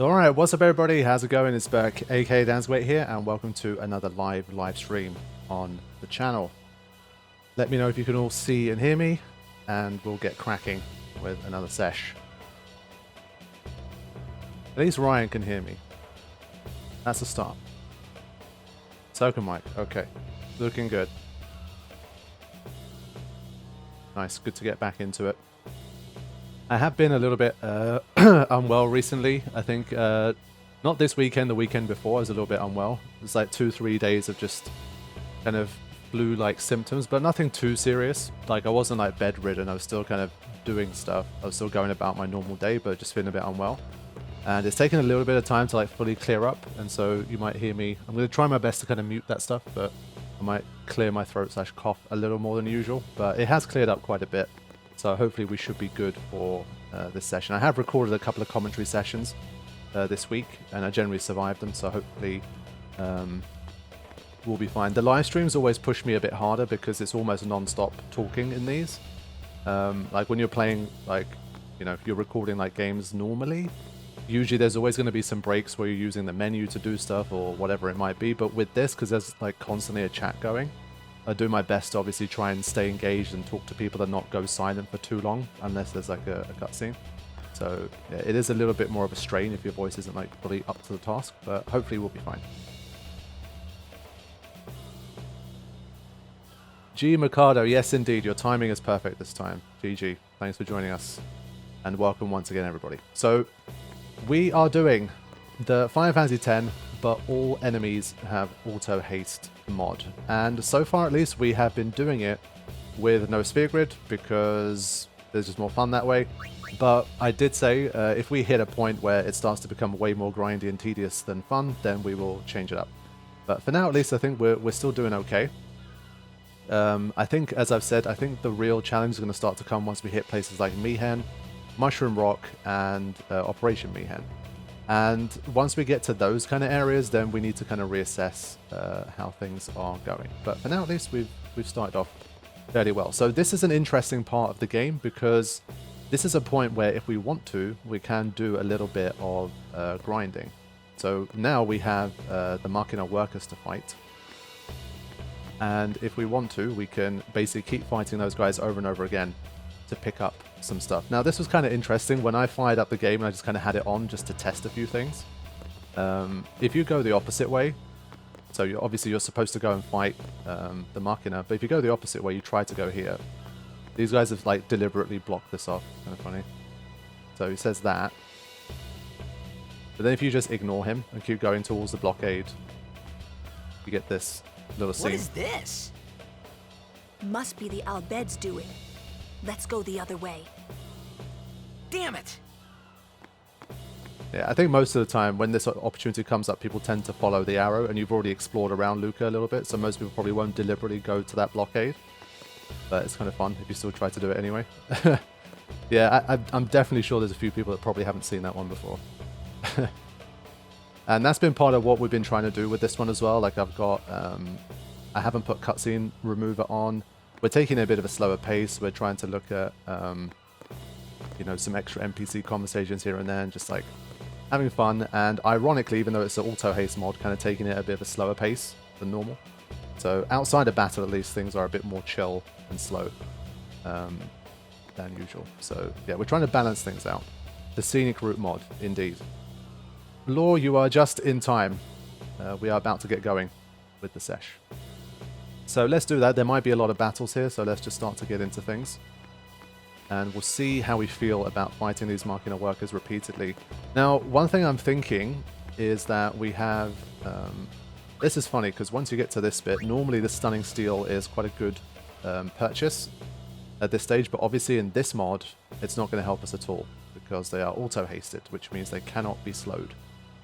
Alright, what's up everybody? How's it going? It's back, aka Dansweight here, and welcome to another live stream on the channel. Let me know if you can all see and hear me, and we'll get cracking with another sesh. At least Ryan can hear me. That's a start. So can Mike. Okay. Looking good. Nice, good to get back into it. I have been a little bit unwell recently. I think not this weekend, the weekend before I was a little bit unwell. It was like 2-3 days of just kind of flu-like symptoms, but nothing too serious. Like I wasn't like bedridden, I was still kind of doing stuff. I was still going about my normal day, but just feeling a bit unwell. And it's taken a little bit of time to like fully clear up, and so you might hear me. I'm going to try my best to kind of mute that stuff, but I might clear my throat / cough a little more than usual, but it has cleared up quite a bit. So hopefully we should be good for this session. I have recorded a couple of commentary sessions this week, and I generally survived them, so hopefully we'll be fine. The live streams always push me a bit harder because it's almost non-stop talking in these. Like when you're playing, like, you know, if you're recording like games normally, usually there's always going to be some breaks where you're using the menu to do stuff or whatever it might be. But with this, because there's like constantly a chat going, I do my best to obviously try and stay engaged and talk to people and not go silent for too long unless there's like a cutscene. So yeah, it is a little bit more of a strain if your voice isn't like fully up to the task, but hopefully we'll be fine. G Mikado, yes indeed, your timing is perfect this time. GG, thanks for joining us and welcome once again everybody. So we are doing the Final Fantasy X, but all enemies have Auto-Haste mod. And so far at least we have been doing it with no sphere grid because there's just more fun that way. But I did say if we hit a point where it starts to become way more grindy and tedious than fun, then we will change it up. But for now at least I think we're still doing okay. I think, as I've said, I think the real challenge is going to start to come once we hit places like Mihan, Mushroom Rock, and Operation Mihan. And once we get to those kind of areas, then we need to kind of reassess how things are going. But for now, at least, we've started off fairly well. So this is an interesting part of the game because this is a point where if we want to, we can do a little bit of grinding. So now we have the Machina workers to fight. And if we want to, we can basically keep fighting those guys over and over again to pick up some stuff. Now this was kind of interesting when I fired up the game and I just kind of had it on just to test a few things. If you go the opposite way, so obviously you're supposed to go and fight the Machina, but if you go the opposite way, you try to go here. These guys have like deliberately blocked this off, kind of funny. So he says that. But then if you just ignore him and keep going towards the blockade, you get this little scene. What is this? Must be the Al-Bed's doing. Let's go the other way. Damn it! Yeah, I think most of the time when this opportunity comes up, people tend to follow the arrow, and you've already explored around Luca a little bit, so most people probably won't deliberately go to that blockade. But it's kind of fun if you still try to do it anyway. Yeah, I'm definitely sure there's a few people that probably haven't seen that one before. And that's been part of what we've been trying to do with this one as well. Like I've got, I haven't put cutscene remover on. We're taking a bit of a slower pace. We're trying to look at, you know, some extra NPC conversations here and there, and just like having fun. And ironically, even though it's an Auto-Haste mod, kind of taking it at a bit of a slower pace than normal. So outside of battle, at least, things are a bit more chill and slow than usual. So yeah, we're trying to balance things out. The scenic route mod, indeed. Law, you are just in time. We are about to get going with the sesh. So let's do that. There might be a lot of battles here, so let's just start to get into things. And we'll see how we feel about fighting these Machina workers repeatedly. Now, one thing I'm thinking is that we have... this is funny, because once you get to this bit, normally the Stunning Steel is quite a good purchase at this stage, but obviously in this mod, it's not going to help us at all, because they are auto-hasted, which means they cannot be slowed.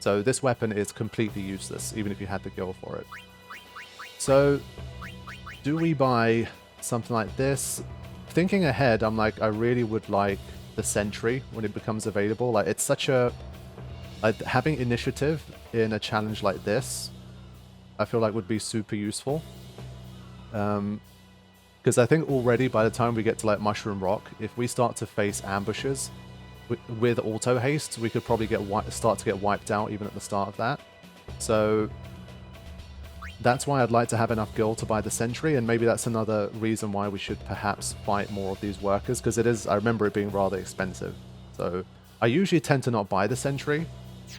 So this weapon is completely useless, even if you had the gil for it. So, do we buy something like this? Thinking ahead, I'm like, I really would like the Sentry when it becomes available. Like, it's such a... Like, having initiative in a challenge like this, I feel like would be super useful. Because I think already by the time we get to like Mushroom Rock, if we start to face ambushes, with Auto-Haste, we could probably start to get wiped out even at the start of that. So that's why I'd like to have enough gil to buy the sentry, and maybe that's another reason why we should perhaps fight more of these workers, because I remember it being rather expensive. So I usually tend to not buy the sentry,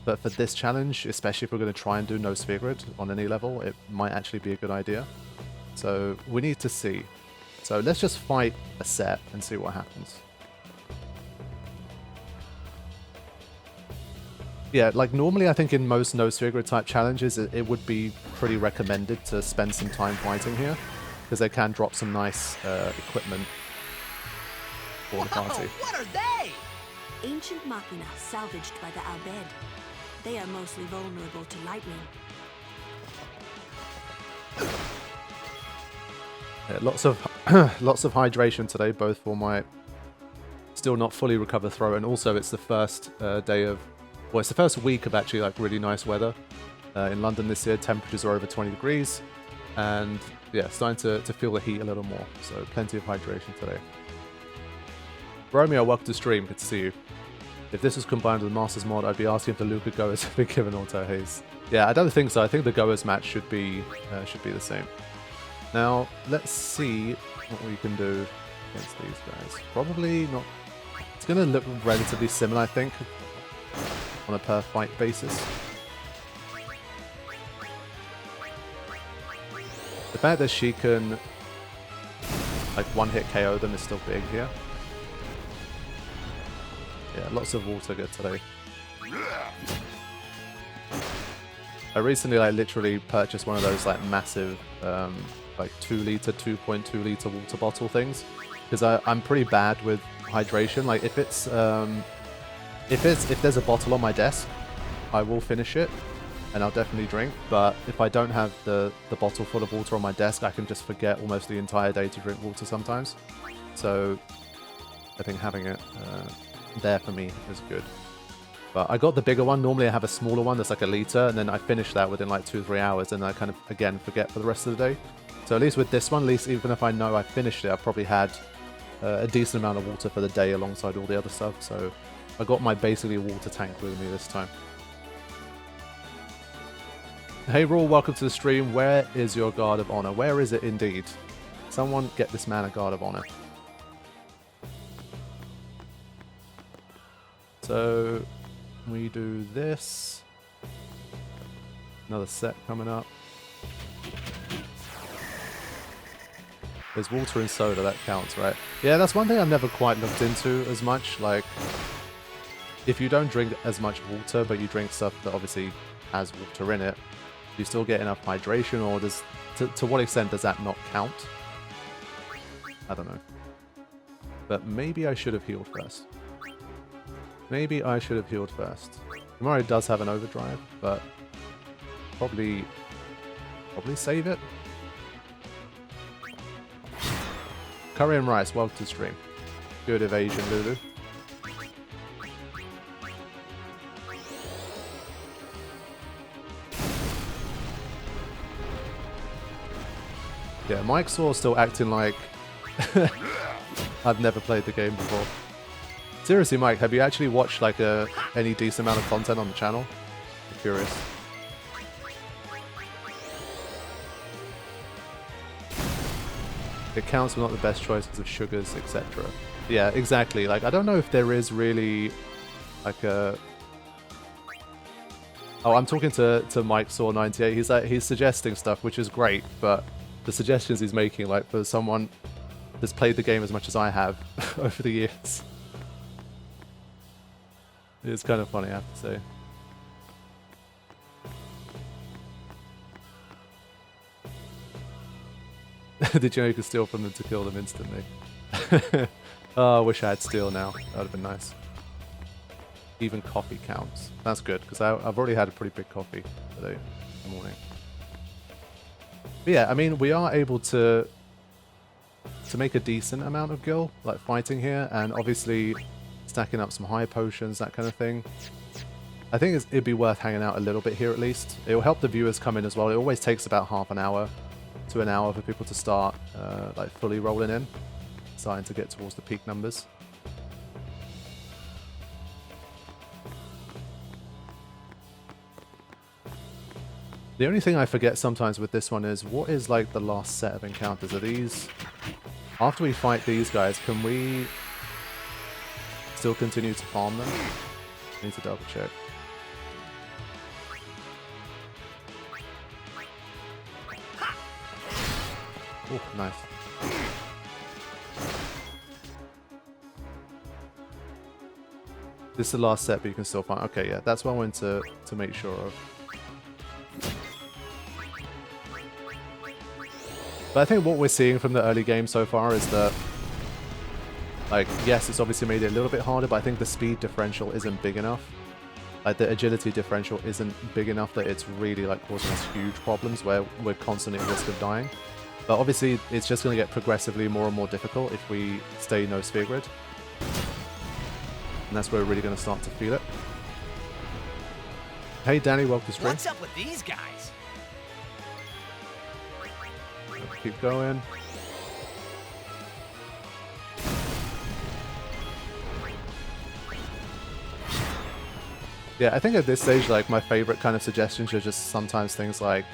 but for this challenge, especially if we're going to try and do no sphere grid on any level, it might actually be a good idea. So we need to see. So let's just fight a set and see what happens. Yeah, like normally I think in most no sphere grid type challenges, it would be pretty recommended to spend some time fighting here, because they can drop some nice equipment for the party. What are they? Ancient Machina salvaged by the Albed. They are mostly vulnerable to lightning. Yeah, lots of lots of hydration today, both for my still not fully recovered throat, and also it's the first day of, well, it's the first week of actually like really nice weather in London this year. Temperatures are over 20 degrees, and yeah, starting to feel the heat a little more. So plenty of hydration today. Romeo, welcome to stream. Good to see you. If this was combined with the Masters mod, I'd be asking if the Luca Goers have been given Auto-Haste. Yeah, I don't think so. I think the Goers match should be the same. Now, let's see what we can do against these guys. Probably not. It's going to look relatively similar, I think, on a per fight basis. The fact that she can like one-hit KO them is still big here. Yeah, lots of water good today. I recently literally purchased one of those like massive like 2 liter, 2.2 liter water bottle things, because I'm pretty bad with hydration. Like if there's a bottle on my desk, I will finish it and I'll definitely drink. But if I don't have the bottle full of water on my desk, I can just forget almost the entire day to drink water sometimes. So I think having it there for me is good. But I got the bigger one. Normally I have a smaller one that's like a liter, and then I finish that within like 2 or 3 hours, and I kind of again forget for the rest of the day. So at least with this one, at least even if I know I finished it, I've probably had a decent amount of water for the day alongside all the other stuff. So I got my basically water tank with me this time. Hey Raw, welcome to the stream. Where is your Guard of Honor? Where is it indeed? Someone get this man a Guard of Honor. So we do this. Another set coming up. There's water and soda, that counts, right? Yeah, that's one thing I've never quite looked into as much. Like, if you don't drink as much water, but you drink stuff that obviously has water in it, do you still get enough hydration, or does to what extent does that not count? I don't know. But maybe I should have healed first. Maybe I should have healed first. Tomorrow does have an overdrive, but probably save it. Curry and rice, welcome to stream. Good evasion, Lulu. Yeah, Mike Saw's still acting like I've never played the game before. Seriously, Mike, have you actually watched like any decent amount of content on the channel? I'm curious. It counts for not the best choices of sugars, etc. Yeah, exactly. Like, I don't know if there is really like a... Oh, I'm talking to Mike Saw 98. He's suggesting stuff, which is great, but the suggestions he's making, like for someone that's played the game as much as I have over the years, it's kind of funny, I have to say. Did you know you could steal from them to kill them instantly? Oh, I wish I had steal now. That would have been nice. Even coffee counts. That's good, because I've already had a pretty big coffee today in the morning. But yeah, I mean, we are able to make a decent amount of gil, like fighting here, and obviously stacking up some high potions, that kind of thing. I think it'd be worth hanging out a little bit here at least. It will help the viewers come in as well. It always takes about half an hour to an hour for people to start like fully rolling in, starting to get towards the peak numbers. The only thing I forget sometimes with this one is, what is like the last set of encounters? Are these... After we fight these guys, can we still continue to farm them? I need to double check. Oh, nice. This is the last set, but you can still find... Okay, yeah, that's what I wanted to make sure of. But I think what we're seeing from the early game so far is that, like, yes, it's obviously made it a little bit harder, but I think the speed differential isn't big enough. Like, the agility differential isn't big enough that it's really, like, causing us huge problems where we're constantly at risk of dying. But obviously, it's just going to get progressively more and more difficult if we stay no sphere grid. And that's where we're really going to start to feel it. Hey Danny, welcome to stream. What's up with these guys? Keep going. Yeah, I think at this stage, like, my favorite kind of suggestions are just sometimes things like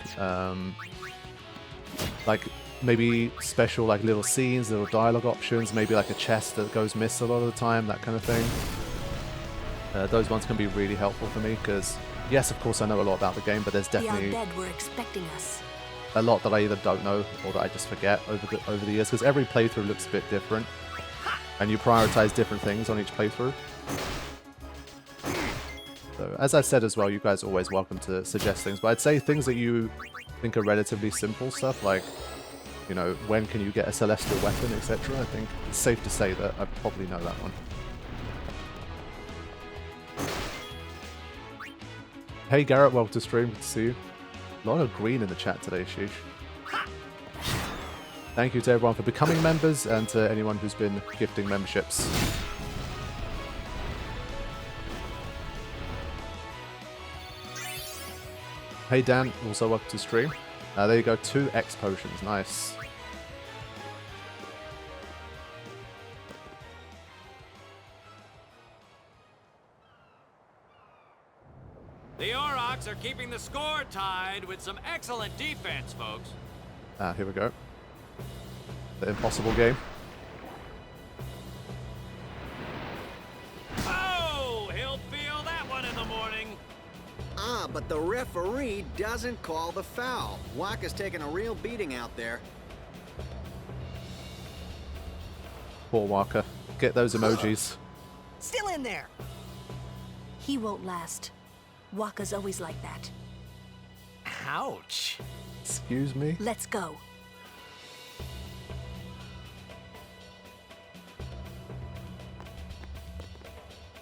maybe special, like, little scenes, little dialogue options, maybe like a chest that goes missed a lot of the time, that kind of thing. Those ones can be really helpful for me because, yes, of course, I know a lot about the game, but there's definitely The undead were expecting us. a lot that I either don't know or that I just forget over the years, because every playthrough looks a bit different, and you prioritize different things on each playthrough. So, as I said as well, you guys are always welcome to suggest things, but I'd say things that you think are relatively simple stuff, like, you know, when can you get a celestial weapon, etc. I think it's safe to say that I probably know that one. Hey Garrett, welcome to stream, good to see you. A lot of green in the chat today, sheesh. Thank you to everyone for becoming members and to anyone who's been gifting memberships. Hey Dan, also welcome to stream. There you go, 2 X potions, nice. The Aurochs are keeping the score tied with some excellent defense, folks. Here we go. The impossible game. Oh, he'll feel that one in the morning. Ah, but the referee doesn't call the foul. Waka's taking a real beating out there. Poor Waka. Get those emojis. Still in there. He won't last. Waka's always like that. Ouch. Excuse me? Let's go.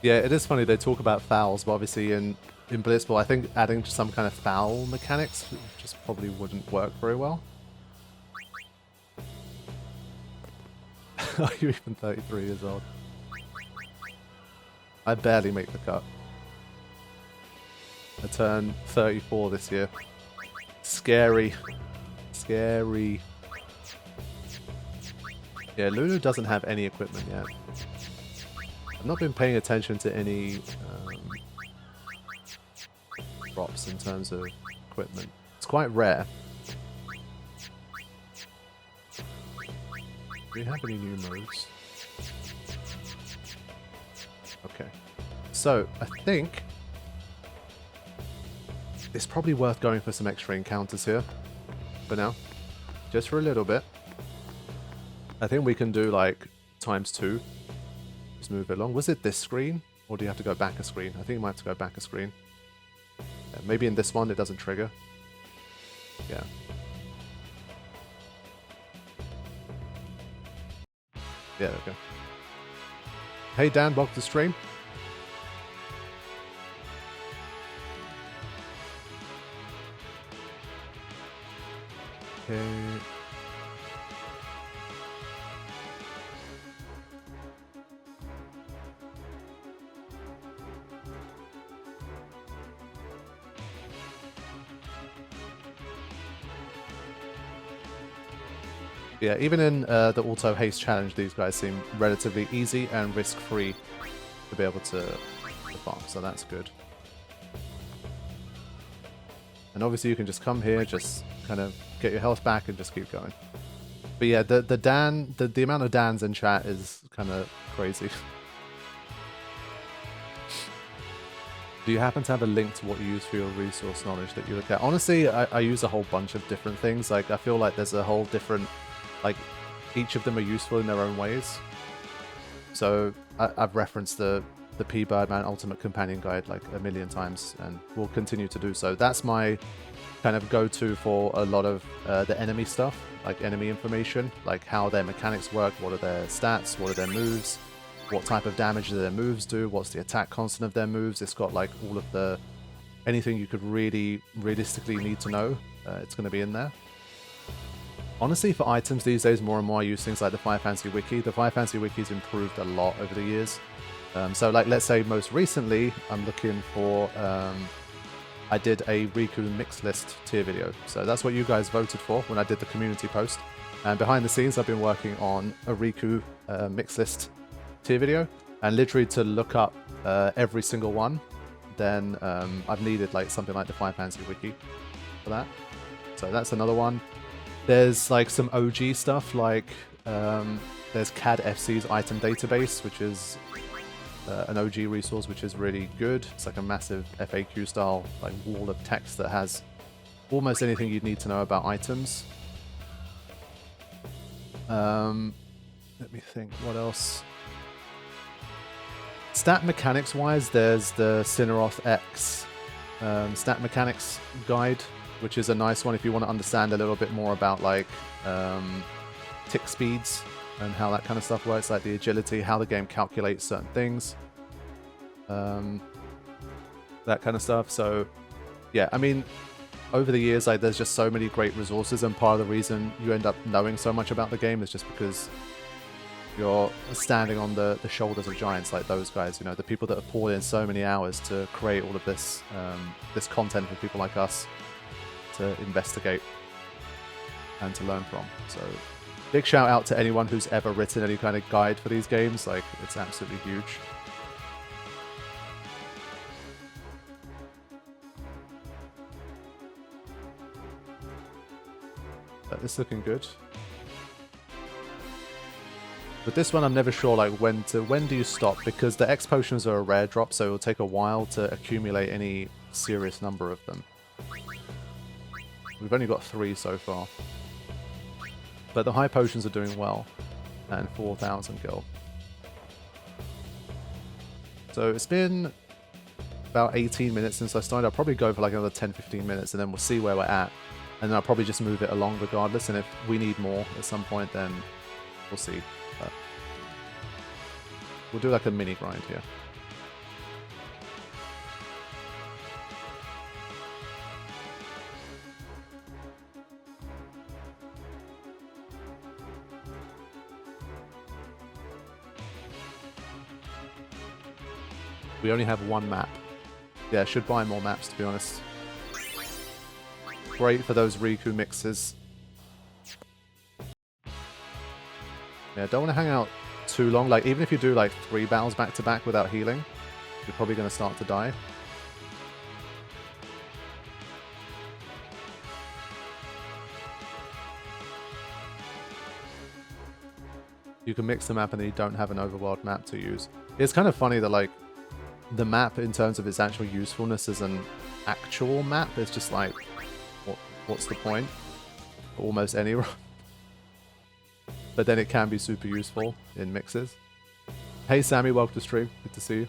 Yeah, it is funny they talk about fouls, but obviously in Blitzball, I think adding some kind of foul mechanics just probably wouldn't work very well. Are you even 33 years old? I barely make the cut. I turn 34 this year. Scary. Scary. Yeah, Lulu doesn't have any equipment yet. I've not been paying attention to any props in terms of equipment. It's quite rare. Do we have any new moves? Okay. So, I think it's probably worth going for some extra encounters here for now. Just for a little bit. I think we can do like ×2. Just move it along. Was it this screen? Or do you have to go back a screen? I think you might have to go back a screen. Yeah, maybe in this one it doesn't trigger. Yeah. Yeah, there we go. Hey Dan, welcome to stream. Okay. Yeah, even in the Auto-Haste challenge, these guys seem relatively easy and risk-free to be able to farm, so that's good. And obviously you can just come here, just kind of get your health back and just keep going. But yeah, the amount of Dans in chat is kind of crazy. Do you happen to have a link to what you use for your resource knowledge that you look at? Honestly, I use a whole bunch of different things. Like, I feel like there's a whole different, like, each of them are useful in their own ways. So I've referenced the P. Birdman Ultimate Companion Guide like a million times, and will continue to do so. That's my kind of go-to for a lot of the enemy stuff, like enemy information, like how their mechanics work, what are their stats, what are their moves, what type of damage do their moves do, what's the attack constant of their moves. It's got like all of the, anything you could really realistically need to know, it's going to be in there. Honestly, for items these days, more and more I use things like the Final Fantasy Wiki. The Final Fantasy Wiki's improved a lot over the years. So like, let's say most recently, I'm looking for, I did a Riku mix list tier video. So that's what you guys voted for when I did the community post. And behind the scenes, I've been working on a Riku mix list tier video, and literally to look up every single one, then I've needed like something like the Final Fantasy Wiki for that. So that's another one. There's like some OG stuff, like there's CAD FC's item database, which is an OG resource, which is really good. It's like a massive FAQ style like wall of text that has almost anything you'd need to know about items. Let me think, what else? Stat mechanics wise, there's the Cineroth X stat mechanics guide, which is a nice one if you want to understand a little bit more about like tick speeds and how that kind of stuff works, like the agility, how the game calculates certain things, that kind of stuff. So yeah, I mean, over the years, like, there's just so many great resources, and part of the reason you end up knowing so much about the game is just because you're standing on the shoulders of giants like those guys, you know, the people that have poured in so many hours to create all of this this content for people like us to investigate and to learn from. So big shout out to anyone who's ever written any kind of guide for these games. Like, it's absolutely huge. But it's looking good. With this one, I'm never sure like when do you stop, because the X potions are a rare drop, so it'll take a while to accumulate any serious number of them. We've only got 3 so far. But the high potions are doing well, and 4,000 gil. So it's been about 18 minutes since I started. I'll probably go for like another 10-15 minutes, and then we'll see where we're at. And then I'll probably just move it along regardless, and if we need more at some point, then we'll see. But we'll do like a mini grind here. We only have 1 map. Yeah, should buy more maps, to be honest. Great for those Riku mixes. Yeah, don't want to hang out too long. Like, even if you do like 3 battles back to back without healing, you're probably going to start to die. You can mix the map and then you don't have an overworld map to use. It's kind of funny that like the map in terms of its actual usefulness as an actual map is just like, what's the point? For almost any run. But then it can be super useful in mixes. Hey Sammy, welcome to stream. Good to see you.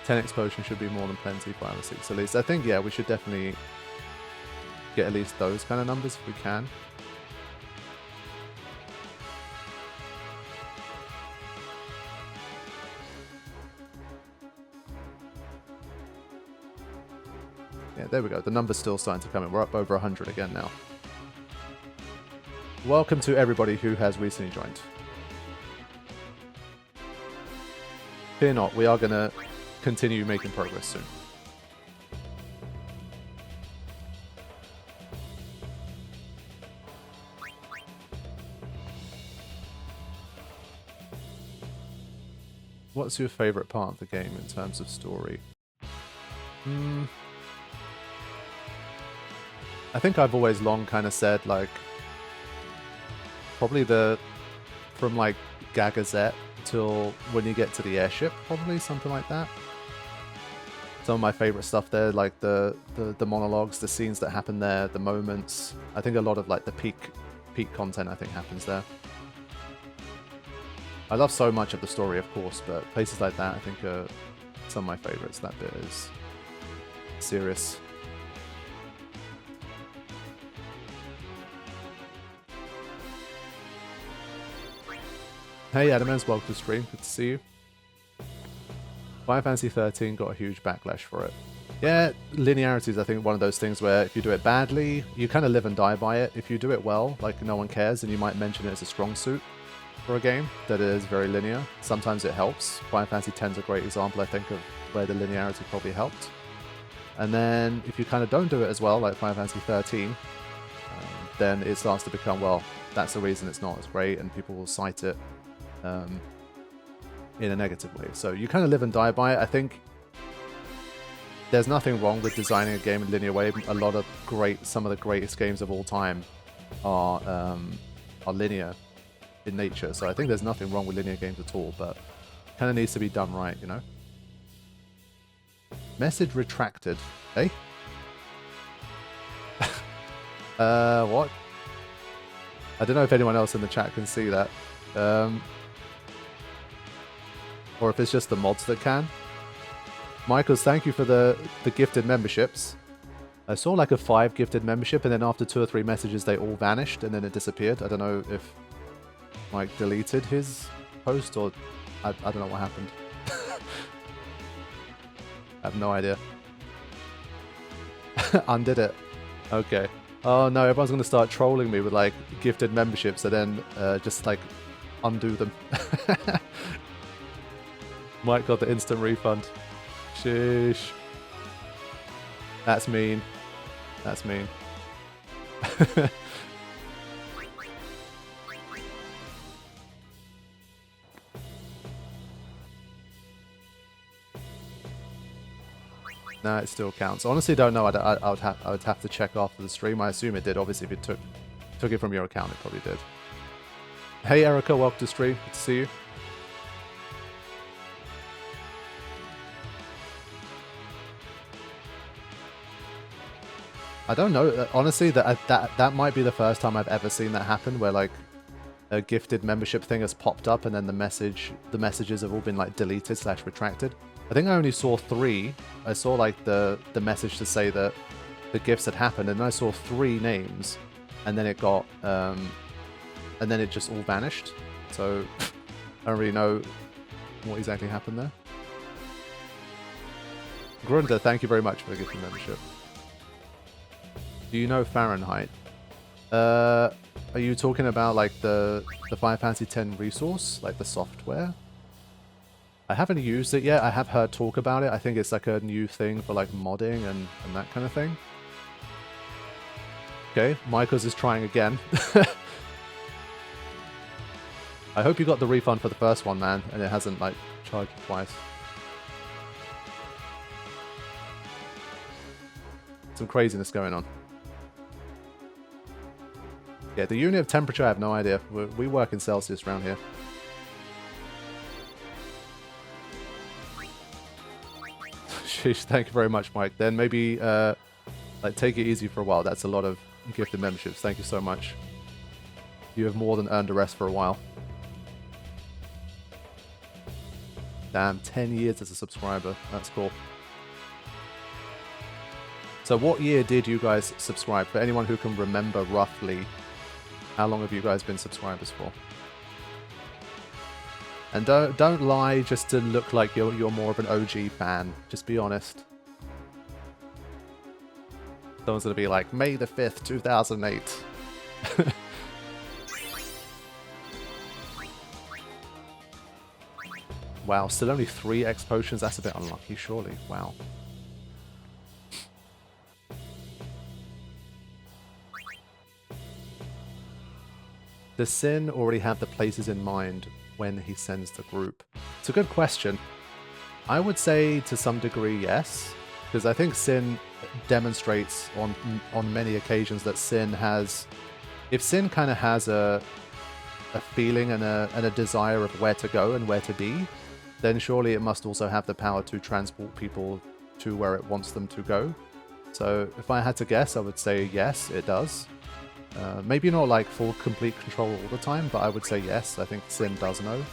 X potion should be more than plenty, 5 or 6 at least. I think, yeah, we should definitely get at least those kind of numbers if we can. Yeah, there we go. The number's still starting to come in. We're up over 100 again now. Welcome to everybody who has recently joined. Fear not, we are going to continue making progress soon. what's your favorite part of the game in terms of story? I think I've always long kind of said, like, probably from like Gagazette till when you get to the airship, probably something like that. Some of my favorite stuff there, like the monologues, the scenes that happen there, the moments. I think a lot of like the peak content I think happens there. I love so much of the story, of course, but places like that I think are some of my favorites. That bit is serious. Hey Adamans, welcome to the stream. Good to see you. Final Fantasy 13 got a huge backlash for it. Yeah, linearity is I think one of those things where if you do it badly, you kind of live and die by it. If you do it well, like no one cares, and you might mention it as a strong suit for a game that is very linear. Sometimes it helps. Final Fantasy 10 is a great example, I think, of where the linearity probably helped. And then if you kind of don't do it as well, like Final Fantasy 13, then it starts to become, well, that's the reason it's not as great, and people will cite it in a negative way. So you kind of live and die by it. I think there's nothing wrong with designing a game in a linear way. Some of the greatest games of all time are linear in nature. So I think there's nothing wrong with linear games at all, but it kind of needs to be done right, you know? Message retracted. Eh? What? I don't know if anyone else in the chat can see that. Or if it's just the mods that can. Michaels, thank you for the gifted memberships. I saw like a 5 gifted membership, and then after 2 or 3 messages they all vanished and then it disappeared. I don't know if Mike deleted his post or I don't know what happened. I have no idea. Undid it. Okay. Oh no, everyone's going to start trolling me with like gifted memberships and then just like undo them. Mike got the instant refund. Sheesh. That's mean. That's mean. No, it still counts. Honestly, don't know. I would have to check after the stream. I assume it did. Obviously, if you took it from your account, it probably did. Hey, Erica, welcome to the stream. Good to see you. I don't know. Honestly, that might be the first time I've ever seen that happen, where like a gifted membership thing has popped up and then the messages have all been like deleted / retracted. I think I only saw 3. I saw like the message to say that the gifts had happened, and then I saw 3 names, and then it got and then it just all vanished. So I don't really know what exactly happened there. Grunda, thank you very much for the gifted membership. Do you know Fahrenheit? Are you talking about like the Final Fantasy X resource, like the software? I haven't used it yet. I have heard talk about it. I think it's like a new thing for like modding and that kind of thing. Okay, Michaels is trying again. I hope you got the refund for the first one, man, and it hasn't like charged you twice. Some craziness going on. Yeah, the unit of temperature, I have no idea. We work in Celsius around here. Sheesh, thank you very much, Mike. Then maybe like take it easy for a while. That's a lot of gifted memberships. Thank you so much. You have more than earned a rest for a while. Damn, 10 years as a subscriber. That's cool. So what year did you guys subscribe? For anyone who can remember roughly, how long have you guys been subscribers for? And don't lie just to look like you're more of an OG fan. Just be honest. Someone's gonna be like, May the 5th, 2008. Wow, still only 3 X potions? That's a bit unlucky, surely. Wow. Does Sin already have the places in mind when he sends the group It's a good question. I would say to some degree yes, because I think Sin demonstrates on many occasions that Sin has, if Sin kind of has a feeling and a desire of where to go and where to be, then surely it must also have the power to transport people to where it wants them to go. So if I had to guess, I would say yes, it does. Maybe not like full complete control all the time, but I would say yes. I think Sin does know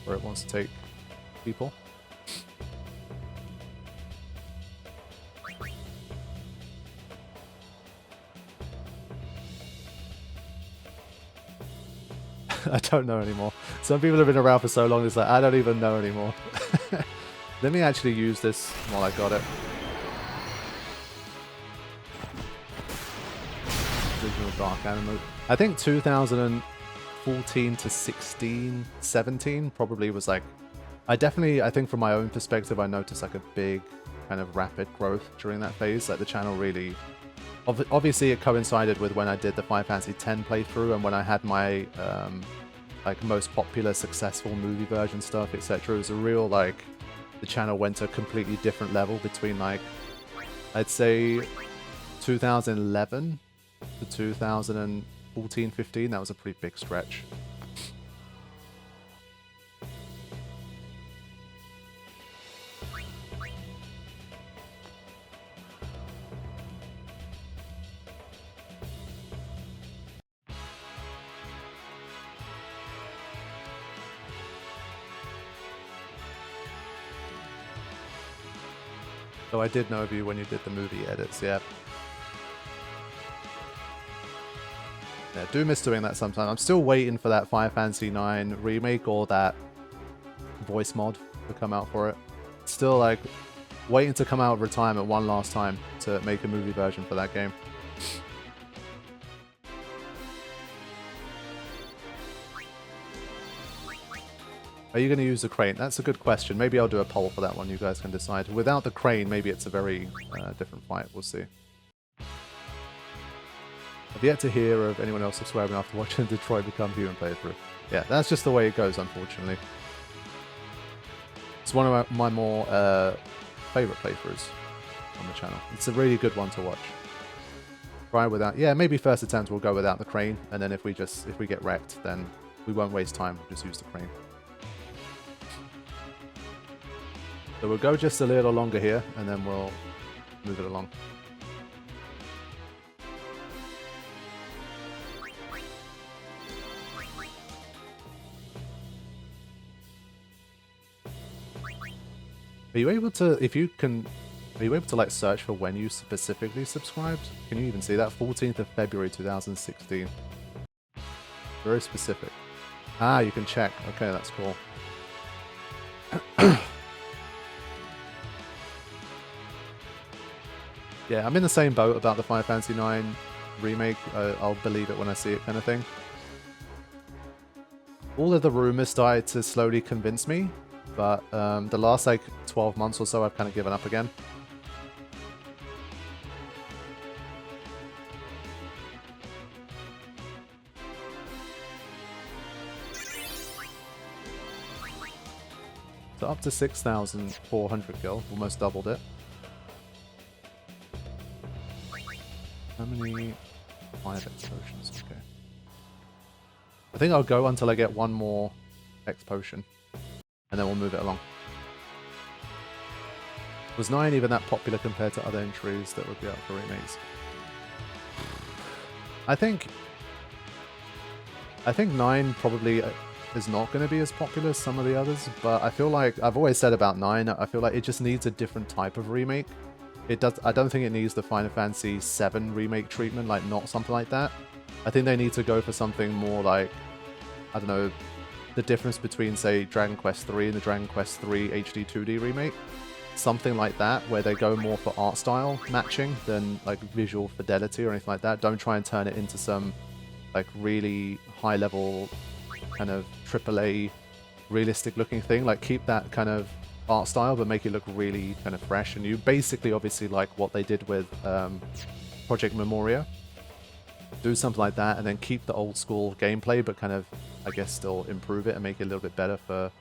where it wants to take people. I don't know anymore. Some people have been around for so long, it's like, I don't even know anymore. Let me actually use this while I got it. Original Dark Animal. I think 2014 to 16, 17 probably was like... I think from my own perspective, I noticed like a big kind of rapid growth during that phase. Like the channel really... Obviously it coincided with when I did the Final Fantasy X playthrough and when I had my like most popular successful movie version stuff, etc. It was a real like... The channel went to a completely different level between like... I'd say 2011 to 2014, 15. That was a pretty big stretch. So I did know of you when you did the movie edits, yeah. Yeah, do miss doing that sometimes. I'm still waiting for that Final Fantasy IX remake or that voice mod to come out for it. Still like waiting to come out of retirement one last time to make a movie version for that game. Are you going to use the crane? That's a good question. Maybe I'll do a poll for that one. You guys can decide. Without the crane, maybe it's a very different fight. We'll see. I've yet to hear of anyone else subscribing after watching Detroit Become Human playthrough. Yeah, that's just the way it goes, unfortunately. It's one of my more favorite playthroughs on the channel. It's a really good one to watch. Try without... Yeah, maybe first attempt we'll go without the crane, and then if we get wrecked, then we won't waste time. We'll just use the crane. So we'll go just a little longer here, and then we'll move it along. Are you able to, are you able to like search for when you specifically subscribed? Can you even see that? 14th of February 2016. Very specific. Ah, you can check. Okay, that's cool. Yeah, I'm in the same boat about the Final Fantasy IX remake. I'll believe it when I see it kind of thing. All of the rumors started to slowly convince me, but the last like 12 months or so I've kind of given up again. So up to 6,400 gil, almost doubled it. How many? 5 X potions, okay. I think I'll go until I get one more X potion, and then we'll move it along. Was 9 even that popular compared to other entries that would be up for remakes? I think 9 probably is not going to be as popular as some of the others, but I feel like, I've always said about 9, I feel like it just needs a different type of remake. It does. I don't think it needs the Final Fantasy VII remake treatment, like not something like that. I think they need to go for something more like, I don't know, the difference between, say, Dragon Quest III and the Dragon Quest III HD 2D remake. Something like that, where they go more for art style matching than like visual fidelity or anything like that. Don't try and turn it into some like really high level kind of AAA realistic looking thing. Like keep that kind of art style, but make it look really kind of fresh and new. Basically, obviously, like what they did with Project Memoria. Do something like that, and then keep the old school gameplay, but kind of, I guess, still improve it and make it a little bit better for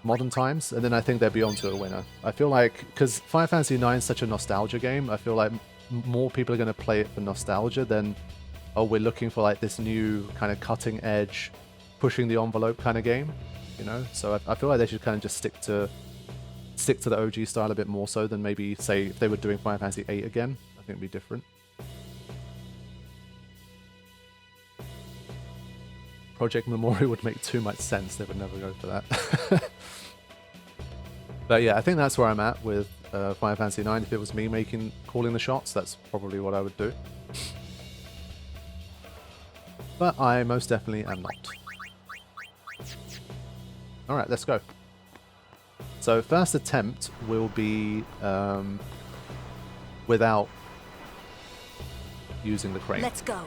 modern times, and then I think they'd be onto a winner. I feel like, because Final Fantasy IX is such a nostalgia game, I feel like more people are going to play it for nostalgia than, oh, we're looking for like this new kind of cutting edge, pushing the envelope kind of game, you know? So I feel like they should kind of just stick to the OG style a bit more so than maybe, say, if they were doing Final Fantasy VIII again. I think it'd be different. Project Memorial would make too much sense. They would never go for that. But yeah, I think that's where I'm at with Final Fantasy IX. If it was me calling the shots, that's probably what I would do. But I most definitely am not. Alright, let's go. So first attempt will be without using the crane. Let's go.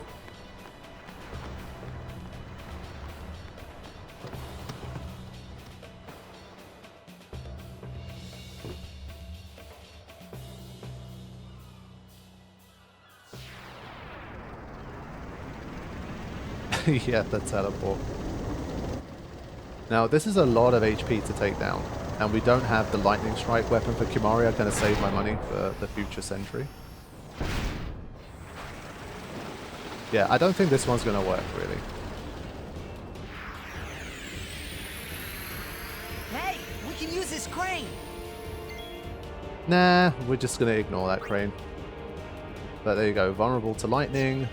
Yeah, the teleport. Now, this is a lot of HP to take down, and we don't have the lightning strike weapon for Kimari. I'm going to save my money for the future sentry. Yeah, I don't think this one's going to work, really. Hey, we can use this crane. Nah, we're just going to ignore that crane. But there you go, vulnerable to lightning.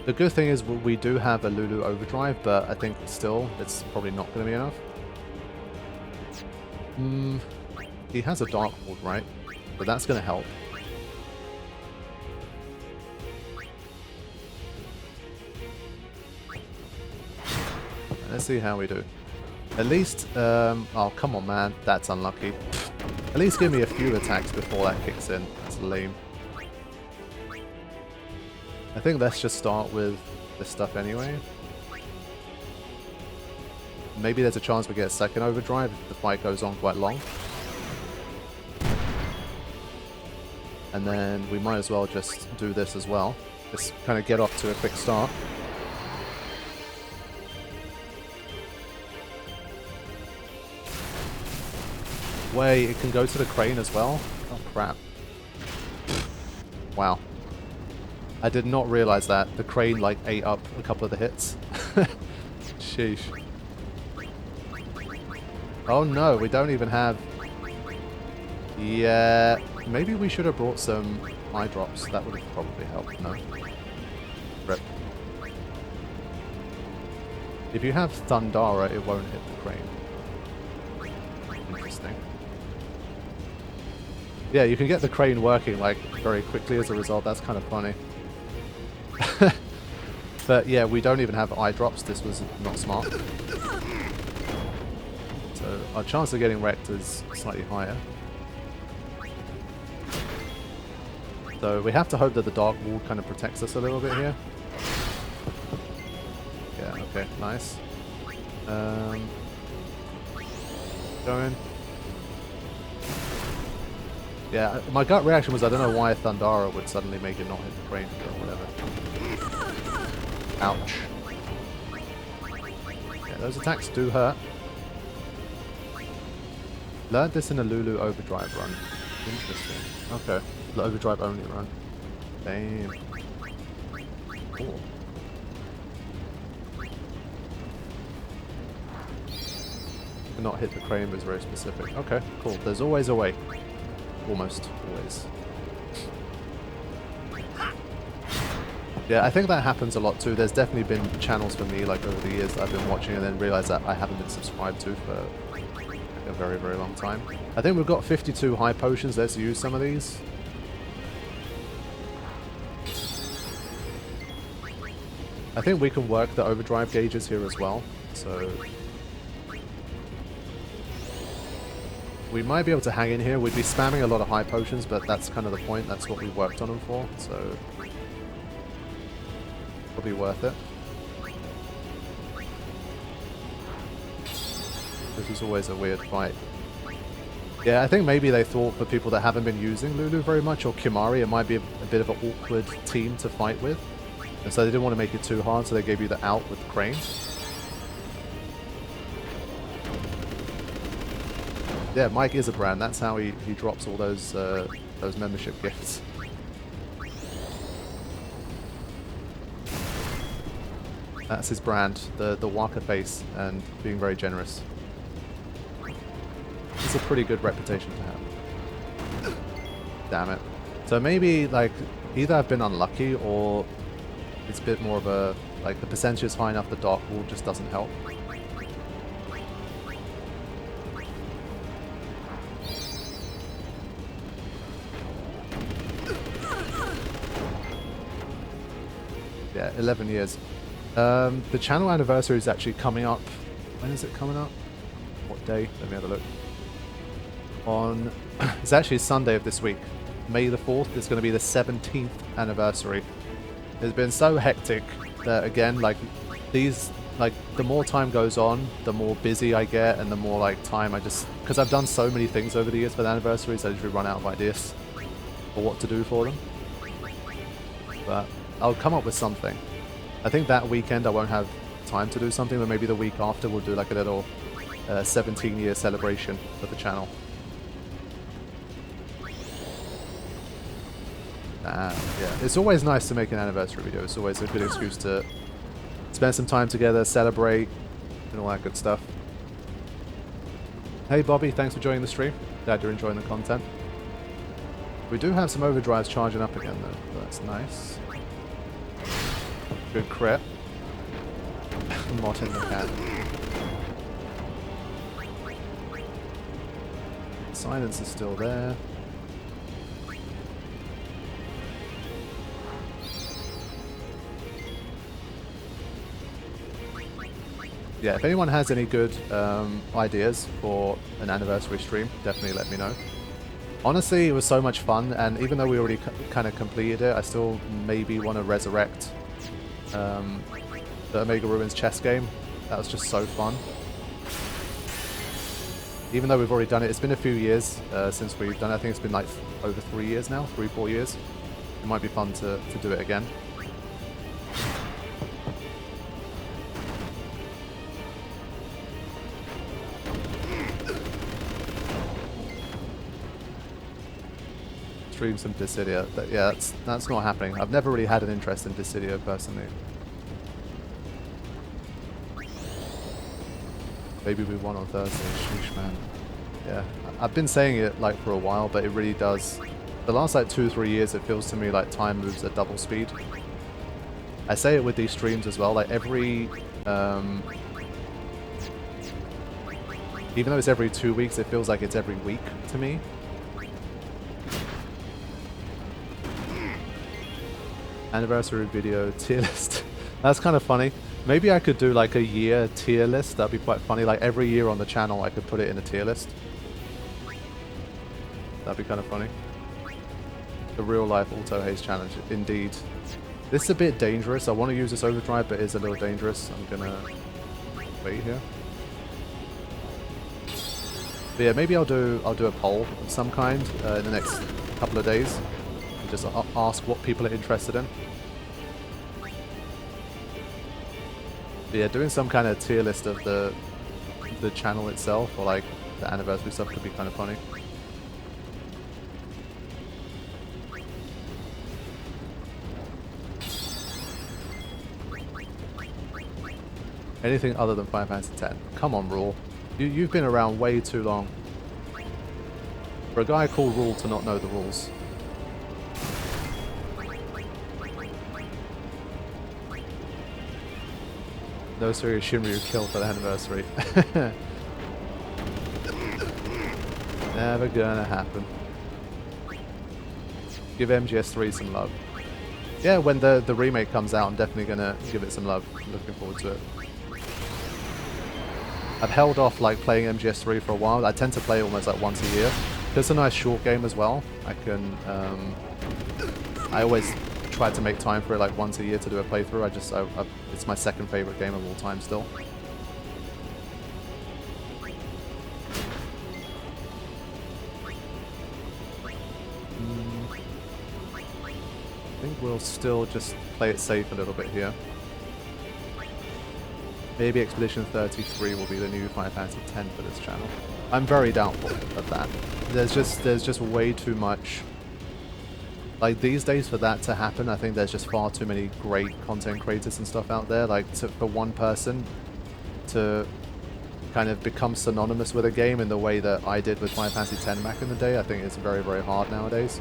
The good thing is we do have a Lulu overdrive, but I think still it's probably not going to be enough. He has a Dark Ward, right? But that's going to help. Let's see how we do. At least, oh come on man, that's unlucky. At least give me a few attacks before that kicks in. That's lame. I think let's just start with this stuff anyway. Maybe there's a chance we get a second overdrive if the fight goes on quite long. And then we might as well just do this as well. Just kind of get off to a quick start. Wait, it can go to the crane as well? Oh crap. Wow. I did not realize that. The crane like ate up a couple of the hits. Sheesh. Oh no, we don't even have... Yeah, maybe we should have brought some eye drops. That would have probably helped. No. Rip. If you have Thundara, it won't hit the crane. Interesting. Yeah, you can get the crane working like very quickly as a result. That's kind of funny. But yeah, we don't even have eye drops. This was not smart. So our chance of getting wrecked is slightly higher. So we have to hope that the Dark Wall kind of protects us a little bit here. Yeah, okay, nice. Going. Yeah, my gut reaction was I don't know why Thundara would suddenly make it not hit the crane or whatever. Ouch. Yeah, those attacks do hurt. Learned this in a Lulu overdrive run. Interesting. Okay. The overdrive only run. Damn. Cool. Not hit the crane was very specific. Okay, cool. There's always a way. Almost always. Yeah, I think that happens a lot too. There's definitely been channels for me like over the years that I've been watching and then realized that I haven't been subscribed to for a very, very long time. I think we've got 52 high potions. Let's use some of these. I think we can work the overdrive gauges here as well. So we might be able to hang in here. We'd be spamming a lot of high potions, but that's kind of the point. That's what we worked on them for. So probably worth it. This is always a weird fight. Yeah, I think maybe they thought for people that haven't been using Lulu very much, or Kimari, it might be a bit of an awkward team to fight with. And so they didn't want to make it too hard, so they gave you the out with the crane. Yeah, Mike is a brand. That's how he drops all those membership gifts. That's his brand, the Waka face, and being very generous. It's a pretty good reputation to have. Damn it. So maybe, like, either I've been unlucky or it's a bit more of a, like, the percentage is high enough the dark wall just doesn't help. Yeah, 11 years. The channel anniversary is actually coming up. When is it coming up? What day? Let me have a look. On, it's actually Sunday of this week. May the 4th is going to be the 17th anniversary. It's been so hectic that, again, like, these, like, the more time goes on, the more busy I get, and the more, like, time I just, because I've done so many things over the years for the anniversaries, I usually run out of ideas for what to do for them. But I'll come up with something. I think that weekend I won't have time to do something, but maybe the week after we'll do like a little 17-year celebration for the channel. Yeah, it's always nice to make an anniversary video. It's always a good excuse to spend some time together, celebrate, and all that good stuff. Hey Bobby, thanks for joining the stream. Glad you're enjoying the content. We do have some overdrives charging up again though, that's nice. Good crit. Not in the can. Silence is still there. Yeah, if anyone has any good ideas for an anniversary stream, definitely let me know. Honestly, it was so much fun, and even though we already kind of completed it, I still maybe want to resurrect the Omega Ruins chess game. That was just so fun. Even though we've already done it, it's been a few years since we've done it. I think it's been like over 3 years now, 3-4 years. It might be fun to do it again. Stream some Dissidia. Yeah, that's not happening. I've never really had an interest in Dissidia personally. Maybe we won on Thursday. Sheesh, man. Yeah, I've been saying it like for a while, but it really does. The last like 2-3 years, it feels to me like time moves at double speed. I say it with these streams as well. Like every, even though it's every 2 weeks, it feels like it's every week to me. Anniversary video tier list. That's kind of funny. Maybe I could do like a year tier list. That'd be quite funny. Like every year on the channel, I could put it in a tier list. That'd be kind of funny. The real life Auto-Haste challenge, indeed. This is a bit dangerous. I want to use this overdrive, but it's a little dangerous. I'm gonna wait here. But yeah, maybe I'll do a poll of some kind in the next couple of days. And just ask what people are interested in. But yeah, doing some kind of tier list of the channel itself, or like the anniversary stuff, could be kind of funny. Anything other than Final Fantasy X. Come on, Rule. You've been around way too long. For a guy called Rule to not know the rules. No serious Shinryu kill for the anniversary. Never gonna happen. Give MGS3 some love. Yeah, when the remake comes out, I'm definitely gonna give it some love. I'm looking forward to it. I've held off like playing MGS3 for a while. I tend to play it almost like once a year. It's a nice short game as well. I can, I always try to make time for it like once a year to do a playthrough. It's my second favorite game of all time still. I think we'll still just play it safe a little bit here. Maybe Expedition 33 will be the new Final Fantasy X for this channel. I'm very doubtful of that. There's just way too much. Like these days for that to happen, I think there's just far too many great content creators and stuff out there. Like for one person to kind of become synonymous with a game in the way that I did with Final Fantasy X back in the day, I think it's very, very hard nowadays.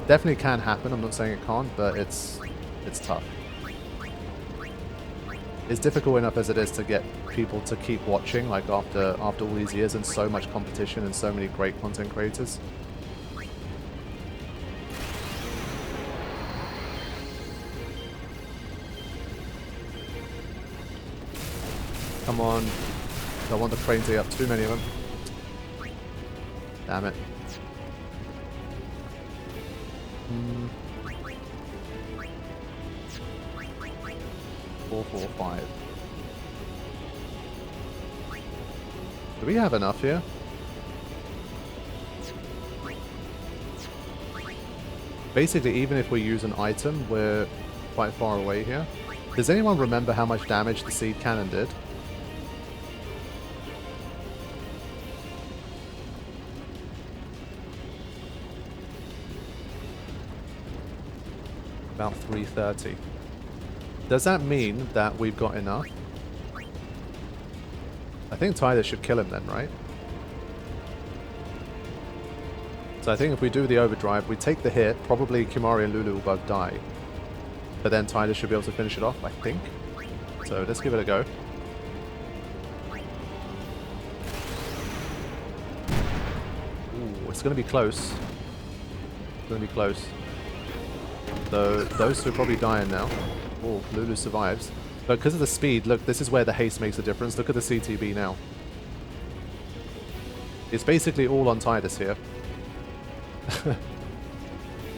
Definitely can happen, I'm not saying it can't, but it's tough. It's difficult enough as it is to get people to keep watching, like after all these years and so much competition and so many great content creators. Come on. Don't want the crane to get up too many of them. Damn it. 4, 4, 5. Do we have enough here? Basically, even if we use an item, we're quite far away here. Does anyone remember how much damage the seed cannon did? About 330. Does that mean that we've got enough? I think Tyler should kill him then, right? So I think if we do the overdrive, we take the hit, probably Kimari and Lulu will both die. But then Tyler should be able to finish it off, I think. So let's give it a go. Ooh, it's going to be close. It's going to be close. So those two are probably dying now. Oh, Lulu survives. But because of the speed, look, this is where the haste makes a difference. Look at the CTB now. It's basically all on Tidus here.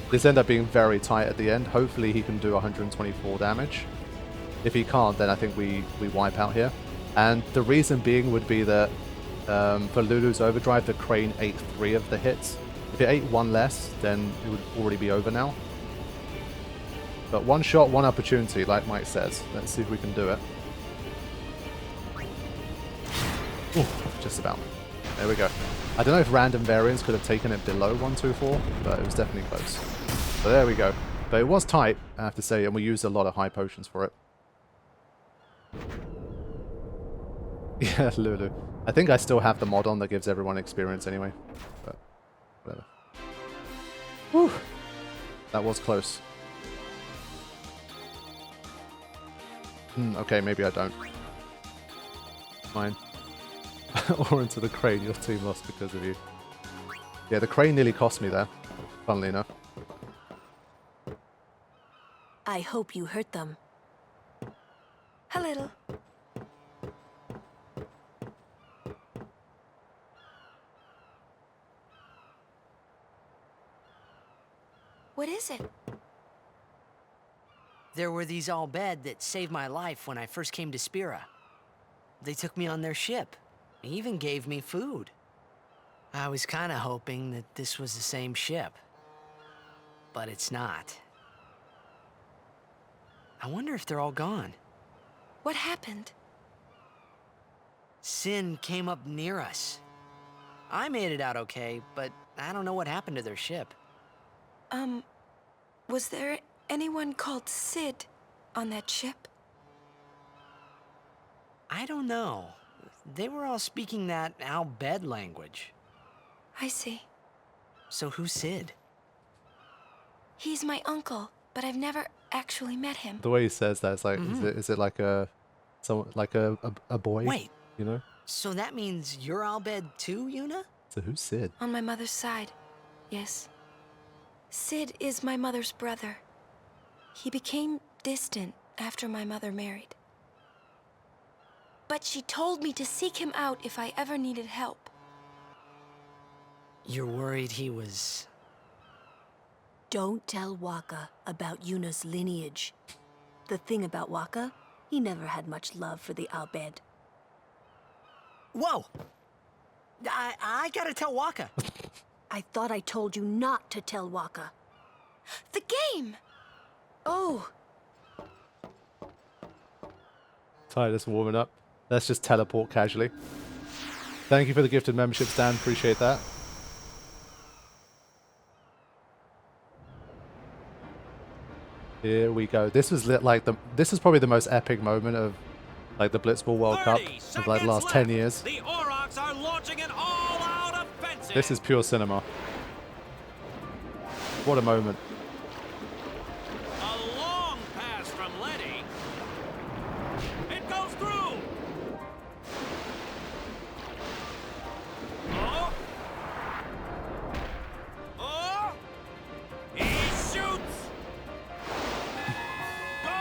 This ended up being very tight at the end. Hopefully he can do 124 damage. If he can't, then I think we wipe out here. And the reason being would be that for Lulu's overdrive, the crane ate 3 of the hits. If it ate 1 less, then it would already be over now. But one shot, one opportunity, like Mike says. Let's see if we can do it. Ooh, just about. There we go. I don't know if random variants could have taken it below 124, but it was definitely close. So there we go. But it was tight, I have to say, and we used a lot of high potions for it. Yeah, Lulu. I think I still have the mod on that gives everyone experience anyway. But whatever. Whew. That was close. Okay, maybe I don't. Fine. Or into the crane, your team lost because of you. Yeah, the crane nearly cost me there, funnily enough. I hope you hurt them. A little. What is it? There were these Al-Bhed that saved my life when I first came to Spira. They took me on their ship. They even gave me food. I was kind of hoping that this was the same ship. But it's not. I wonder if they're all gone. What happened? Sin came up near us. I made it out okay, but I don't know what happened to their ship. Was there anyone called Sid on that ship? I don't know. They were all speaking that Al-Bhed language. I see. So who's Sid? He's my uncle, but I've never actually met him. The way he says that, it's like, is it like a boy? Wait. You know? So that means you're Al-Bhed too, Yuna? So who's Sid? On my mother's side, yes. Sid is my mother's brother. He became distant after my mother married. But she told me to seek him out if I ever needed help. You're worried he was... Don't tell Wakka about Yuna's lineage. The thing about Wakka, he never had much love for the Al-Bhed. Whoa! I gotta tell Wakka. I thought I told you not to tell Wakka. The game! Oh. Tidus warming up. Let's just teleport casually. Thank you for the gifted membership, Stan. Appreciate that. Here we go. This was this is probably the most epic moment of like the Blitzball World Cup of like the last 10 years. The Aurochs are launching an all-out offensive. This is pure cinema. What a moment. A long pass from Letty. It goes through. Oh. Oh. He shoots. Goal!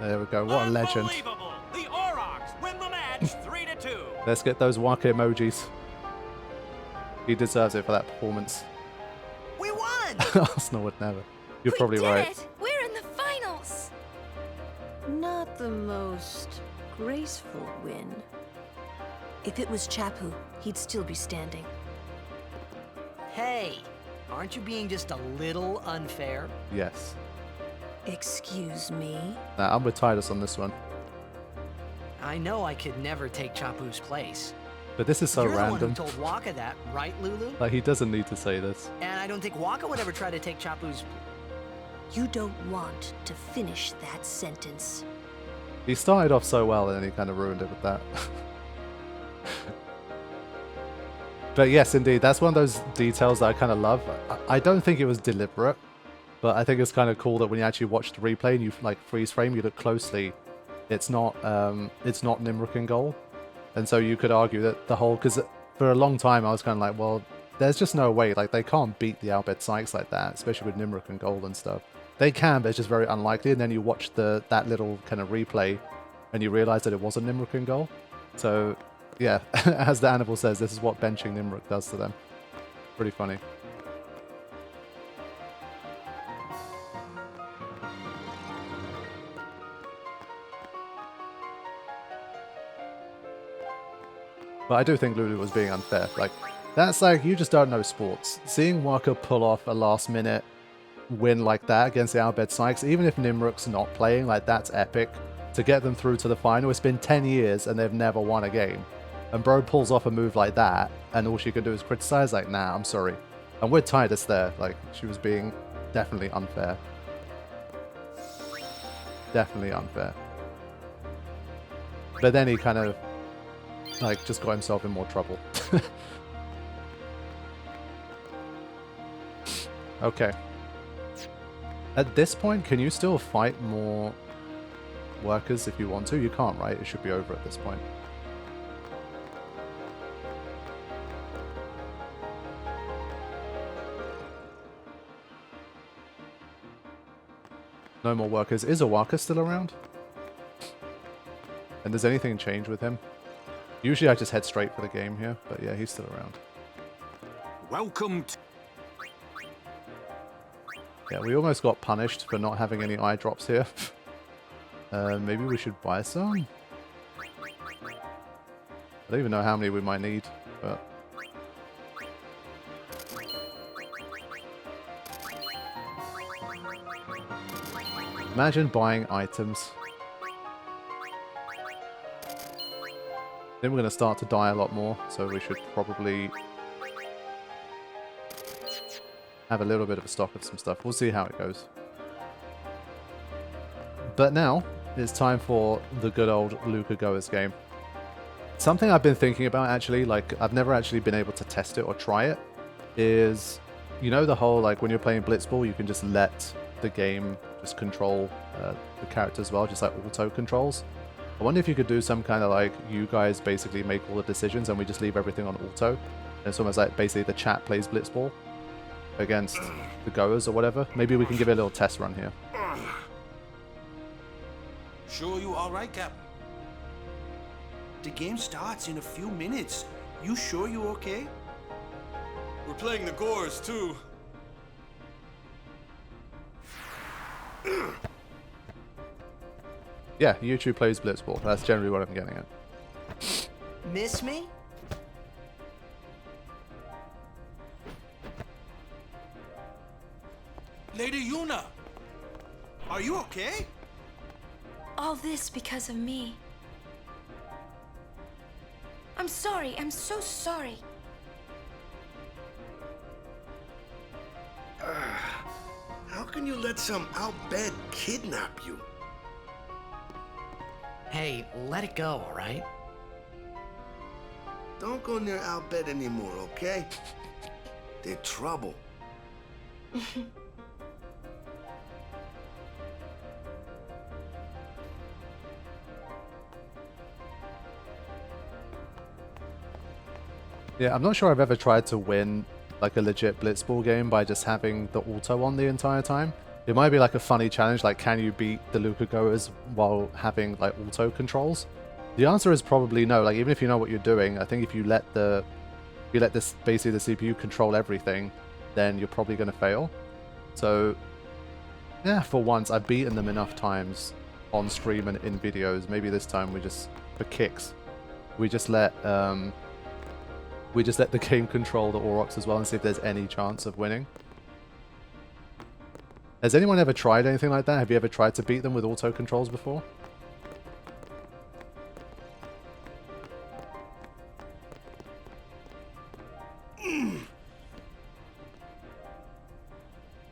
There we go. What a legend. Unbelievable. The Aurochs win the match 3-2. Let's get those Waka emojis. He deserves it for that performance. We won! Arsenal would never. You're probably right. It. We're in the finals. Not the most graceful win. If it was Chapu, he'd still be standing. Hey, aren't you being just a little unfair? Yes. Excuse me? Nah, I'm with Titus on this one. I know I could never take Chapu's place. But this is so You're random. the one who told Waka that, right, Lulu? Like, he doesn't need to say this. And I don't think Waka would ever try to take Chapu's... You don't want to finish that sentence. He started off so well and then he kind of ruined it with that. But yes, indeed, that's one of those details that I kind of love. I don't think it was deliberate, but I think it's kind of cool that when you actually watch the replay and you like freeze frame, you look closely, it's not Nimruk in goal. And so you could argue that the whole, because for a long time I was kind of like, well, there's just no way, like they can't beat the Albert Sykes like that, especially with Nimruk and goal and stuff. They can, but it's just very unlikely. And then you watch that little kind of replay and you realize that it wasn't Nimruk in goal. So yeah, as the Animal says, this is what benching Nimruk does to them. Pretty funny. But I do think Lulu was being unfair. Like, that's like, you just don't know sports. Seeing Waka pull off a last minute win like that against the Albed Sykes, even if Nimruk's not playing, like that's epic. To get them through to the final, it's been 10 years and they've never won a game. And bro pulls off a move like that, and all she can do is criticize, like, nah, I'm sorry. And with Titus there, like, she was being definitely unfair. Definitely unfair. But then he kind of, like, just got himself in more trouble. Okay. At this point, can you still fight more workers if you want to? You can't, right? It should be over at this point. No more workers. Is Awaka still around? And does anything change with him? Usually I just head straight for the game here, but yeah, he's still around. Welcome to... Yeah, we almost got punished for not having any eye drops here. Maybe we should buy some? I don't even know how many we might need, but... Imagine buying items. Then we're going to start to die a lot more, so we should probably have a little bit of a stock of some stuff. We'll see how it goes. But now, it's time for the good old Luca Goers game. Something I've been thinking about, actually, like, I've never actually been able to test it or try it, is, you know, the whole, like, when you're playing Blitzball, you can just let the game just control the character as well, just like auto controls. I wonder if you could do some kind of like, you guys basically make all the decisions and we just leave everything on auto. And it's almost like basically the chat plays Blitzball against the Goers or whatever. Maybe we can give it a little test run here. Sure you all right, Captain? The game starts in a few minutes. You sure you okay? We're playing the Goers, too. Yeah, YouTube plays Blitzball. That's generally what I'm getting at. Miss me? Lady Yuna, are you okay? all this because of me. I'm sorry. I'm so sorry. How can you let some outbed kidnap you? Hey, let it go, all right? Don't go near outbed anymore, okay? They're trouble. Yeah, I'm not sure I've ever tried to win like a legit Blitzball game by just having the auto on the entire time. It might be like a funny challenge, like can you beat the Luca Goers while having like auto controls? The answer is probably no. Like even if you know what you're doing, I think if you let this basically the CPU control everything, then you're probably going to fail. So yeah, for once I've beaten them enough times on stream and in videos. Maybe this time we just, for kicks, we just let the game control the Aurochs as well and see if there's any chance of winning. Has anyone ever tried anything like that? Have you ever tried to beat them with auto controls before?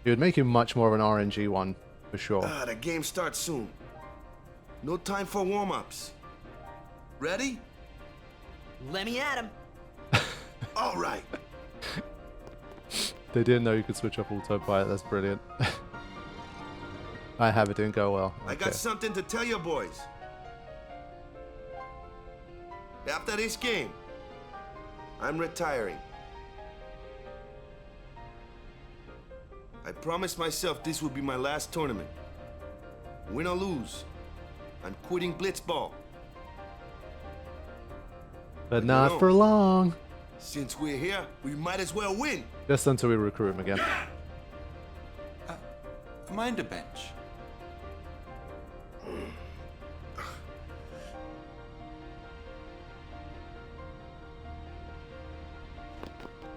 It would make you much more of an RNG one, for sure. The game starts soon. No time for warm-ups. Ready? Let me at him. All right. They didn't know you could switch off autopilot. That's brilliant. I have, it didn't go well. I got something to tell you boys. After this game, I'm retiring. I promised myself this would be my last tournament. Win or lose, I'm quitting Blitzball. But not for long. Since we're here, we might as well win. Just until we recruit him again. Mind a bench.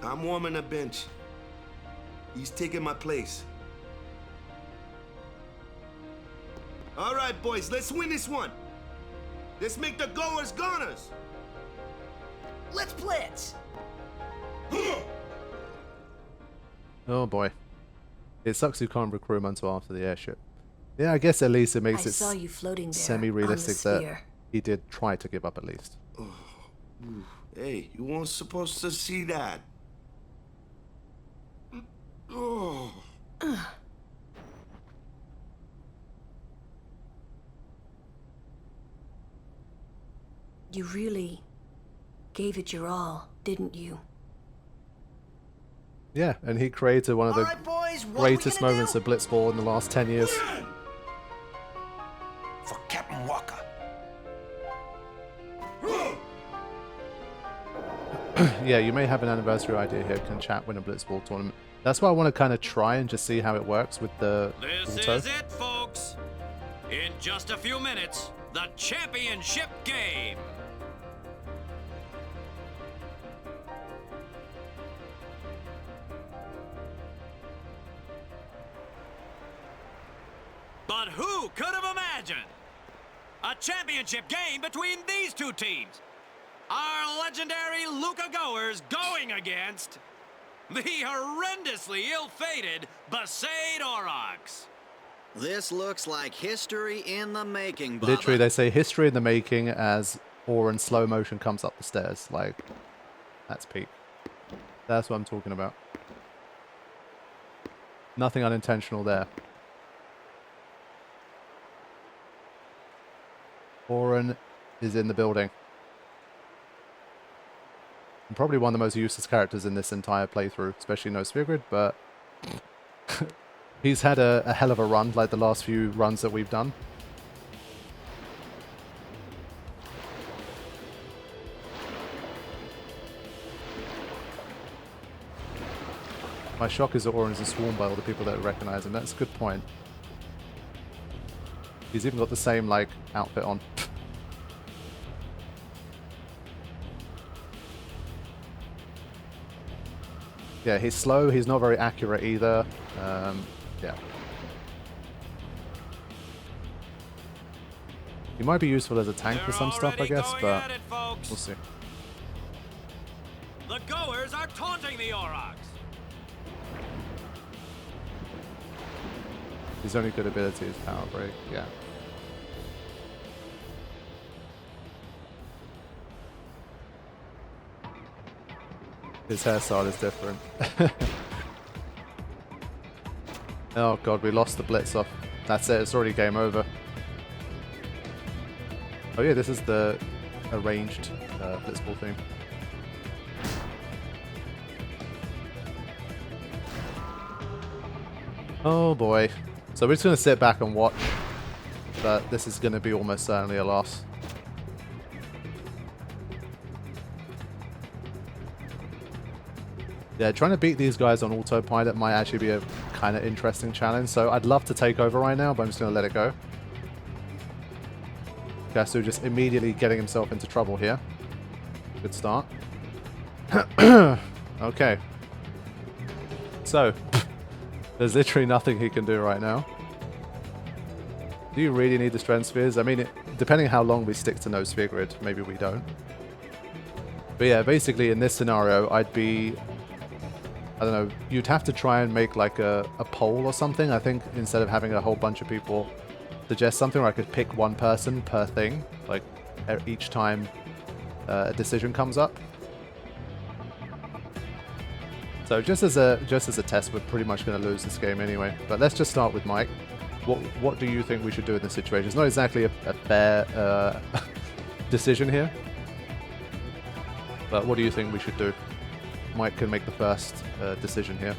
I'm warming a bench. He's taking my place. All right, boys, let's win this one. Let's make the Goers goners. Let's blitz. Oh boy. It sucks you can't recruit him until after the airship. Yeah, I guess at least it makes I it saw you floating there semi-realistic on the that sphere. he did try to give up at least. Hey, you weren't supposed to see that. Oh. You really gave it your all, didn't you? Yeah, and he created one of the All right, boys, what are we greatest gonna moments do? of Blitzball in the last 10 years. For Captain Walker. Yeah, you may have an anniversary idea here. Can chat win a Blitzball tournament? That's why I want to kind of try and just see how it works with the This auto. is it, folks. In just a few minutes, the championship game. But who could have imagined a championship game between these two teams? Our legendary Luca Goers going against the horrendously ill-fated Besaid Aurochs. This looks like history in the making, Bubba. Literally, they say history in the making as Or in slow motion comes up the stairs. Like, that's peak. That's what I'm talking about. Nothing unintentional there. Oren is in the building. And probably one of the most useless characters in this entire playthrough, especially no Sphere Grid, but he's had a hell of a run, like the last few runs that we've done. My shock is that Oren is swarmed by all the people that recognize him. That's a good point. He's even got the same, like, outfit on. Yeah, he's slow. He's not very accurate either. Yeah. He might be useful as a tank for some stuff, I guess, but we'll see. The Goers are taunting the Aurochs. His only good ability is Power Break, yeah. His hairstyle is different. Oh god, we lost the Blitz off. That's it, it's already game over. Oh yeah, this is the arranged Blitzball thing. Oh boy. So we're just going to sit back and watch, but this is going to be almost certainly a loss. Yeah, trying to beat these guys on autopilot might actually be a kind of interesting challenge, so I'd love to take over right now, but I'm just going to let it go. Gasu just immediately getting himself into trouble here. Good start. Okay. So, there's literally nothing he can do right now. Do you really need the strength spheres? I mean, depending how long we stick to no sphere grid, maybe we don't. But yeah, basically in this scenario, I'd be... I don't know, you'd have to try and make like a poll or something. I think instead of having a whole bunch of people suggest something, where I could pick one person per thing, like each time a decision comes up. So just as a test, we're pretty much going to lose this game anyway. But let's just start with Mike. What do you think we should do in this situation? It's not exactly a fair decision here, but what do you think we should do? Mike can make the first decision here.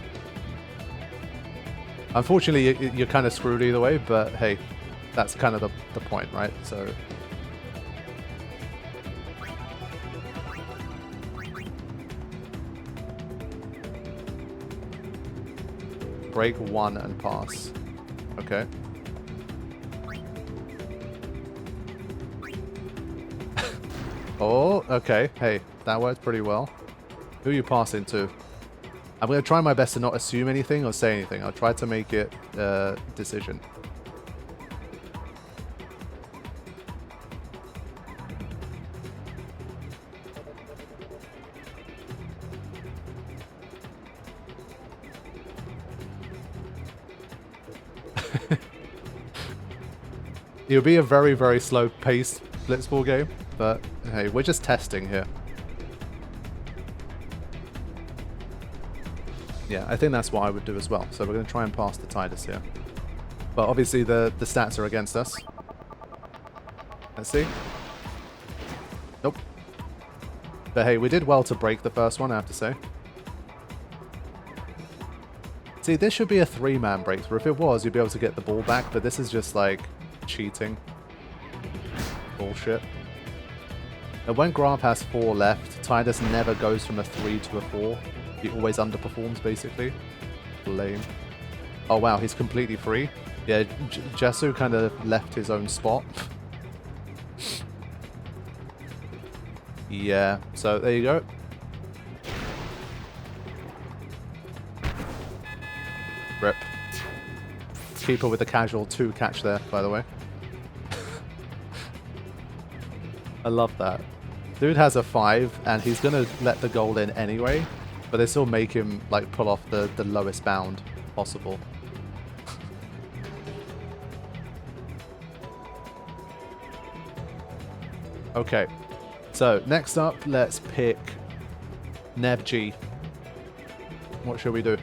Unfortunately, you're kind of screwed either way, but hey, that's kind of the point, right? So. Break one and pass. Okay. Oh, okay. Hey, that worked pretty well. Who are you passing to? I'm going to try my best to not assume anything or say anything. I'll try to make it a decision. It'll be a very, very slow-paced Blitzball game, but hey, we're just testing here. Yeah, I think that's what I would do as well. So we're going to try and pass the Tidus here. But obviously the stats are against us. Let's see. Nope. But hey, we did well to break the first one, I have to say. See, this should be a 3-man breakthrough. If it was, you'd be able to get the ball back, but this is just like cheating. Bullshit. And when Graf has 4 left, Tidus never goes from a 3 to a 4. He always underperforms, basically. Lame. Oh wow, he's completely free. Yeah, Jasu kind of left his own spot. Yeah, so there you go. Rip. Keeper with a casual 2 catch there, by the way. I love that. Dude has a 5, and he's gonna let the goal in anyway, but they still make him like pull off the lowest bound possible. Okay, so next up, let's pick Nev G. What should we do?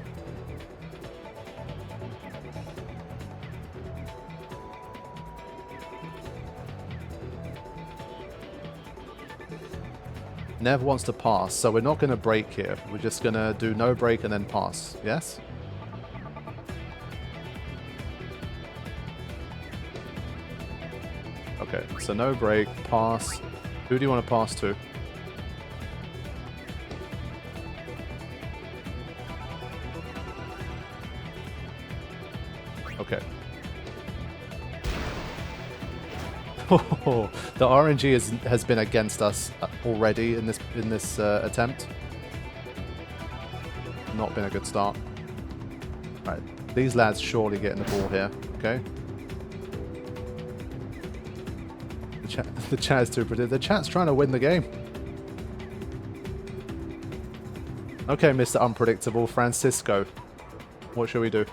Nev wants to pass, so we're not going to break here. We're just going to do no break and then pass. Yes? Okay, so no break, pass. Who do you want to pass to? Okay. Oh, the RNG has been against us already in this attempt. Not been a good start. Right, these lads surely getting the ball here. Okay. The chat is too predictable. The chat's trying to win the game. Okay, Mr. Unpredictable, Francisco. What should we do?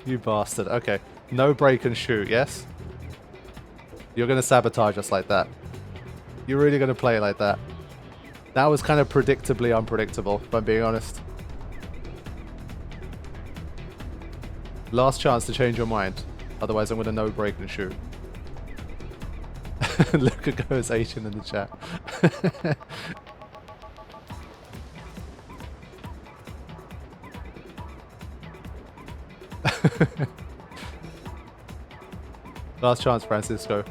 You bastard. Okay. No break and shoot, yes? You're going to sabotage us like that. You're really going to play it like that. That was kind of predictably unpredictable, if I'm being honest. Last chance to change your mind. Otherwise, I'm going to no break and shoot. Luca goes Asian in the chat. Last chance, Francisco.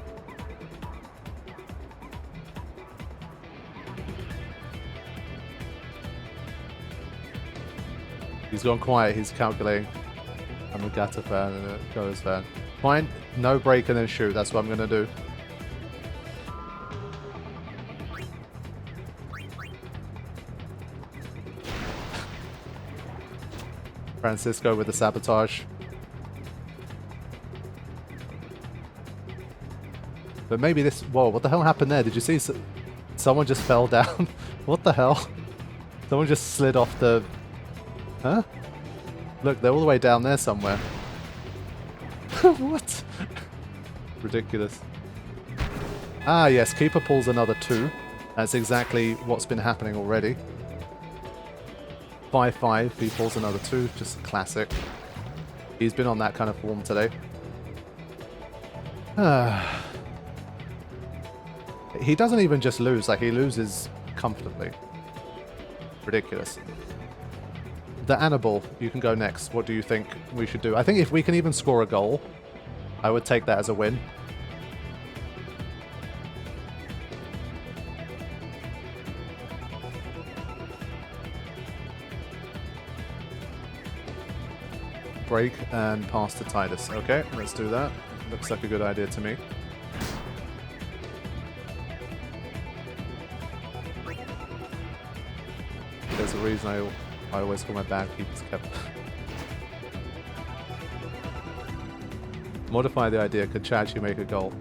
He's gone quiet, he's calculating. I'm a Gata fan and a Goers fan. Fine, no break and then shoot, that's what I'm gonna do. Francisco with the sabotage. But maybe this... Whoa, what the hell happened there? Did you see someone just fell down? What the hell? Someone just slid off the... Huh? Look, they're all the way down there somewhere. What? Ridiculous. Ah, yes, Keeper pulls another 2. That's exactly what's been happening already. 5-5, he pulls another 2, just classic. He's been on that kind of form today. He doesn't even just lose, like he loses comfortably. Ridiculous. The Annabelle, you can go next. What do you think we should do? I think if we can even score a goal, I would take that as a win. Break and pass to Titus. Okay, let's do that. Looks like a good idea to me. There's a reason I always call my bag keepers kept. Modify the idea. Could Chachi make a goal?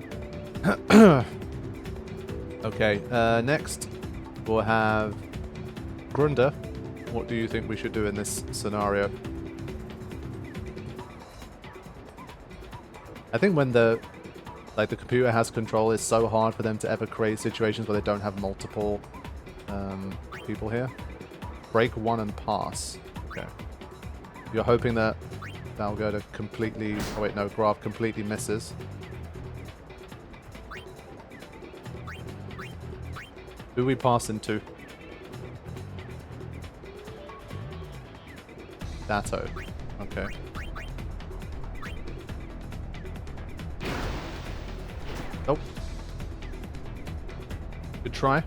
Okay, next we'll have Grunder. What do you think we should do in this scenario? I think when the computer has control, it's so hard for them to ever create situations where they don't have multiple people here. Break 1 and pass. Okay. You're hoping that Valgerda completely... Oh wait, no, Graf completely misses. Who we pass into? Dato. Okay. Nope. Good try.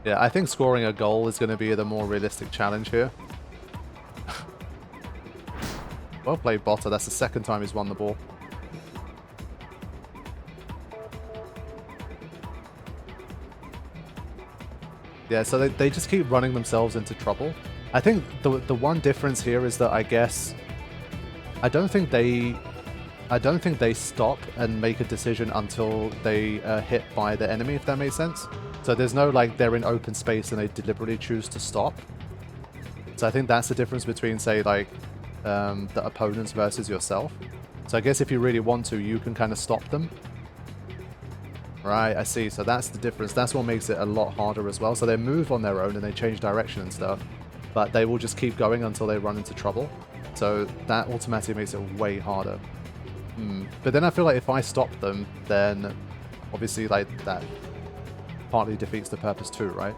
Yeah, I think scoring a goal is going to be the more realistic challenge here. Well played, Botta. That's the second time he's won the ball. Yeah, so they just keep running themselves into trouble. I think the one difference here is that I guess I don't think they stop and make a decision until they hit by the enemy, if that makes sense. So there's no like they're in open space and they deliberately choose to stop. So I think that's the difference between, say, like the opponents versus yourself. So I guess if you really want to, you can kind of stop them. Right, I see. So that's the difference. That's what makes it a lot harder as well. So they move on their own and they change direction and stuff, but they will just keep going until they run into trouble. So that automatically makes it way harder. But then I feel like if I stop them, then obviously like that partly defeats the purpose too, right?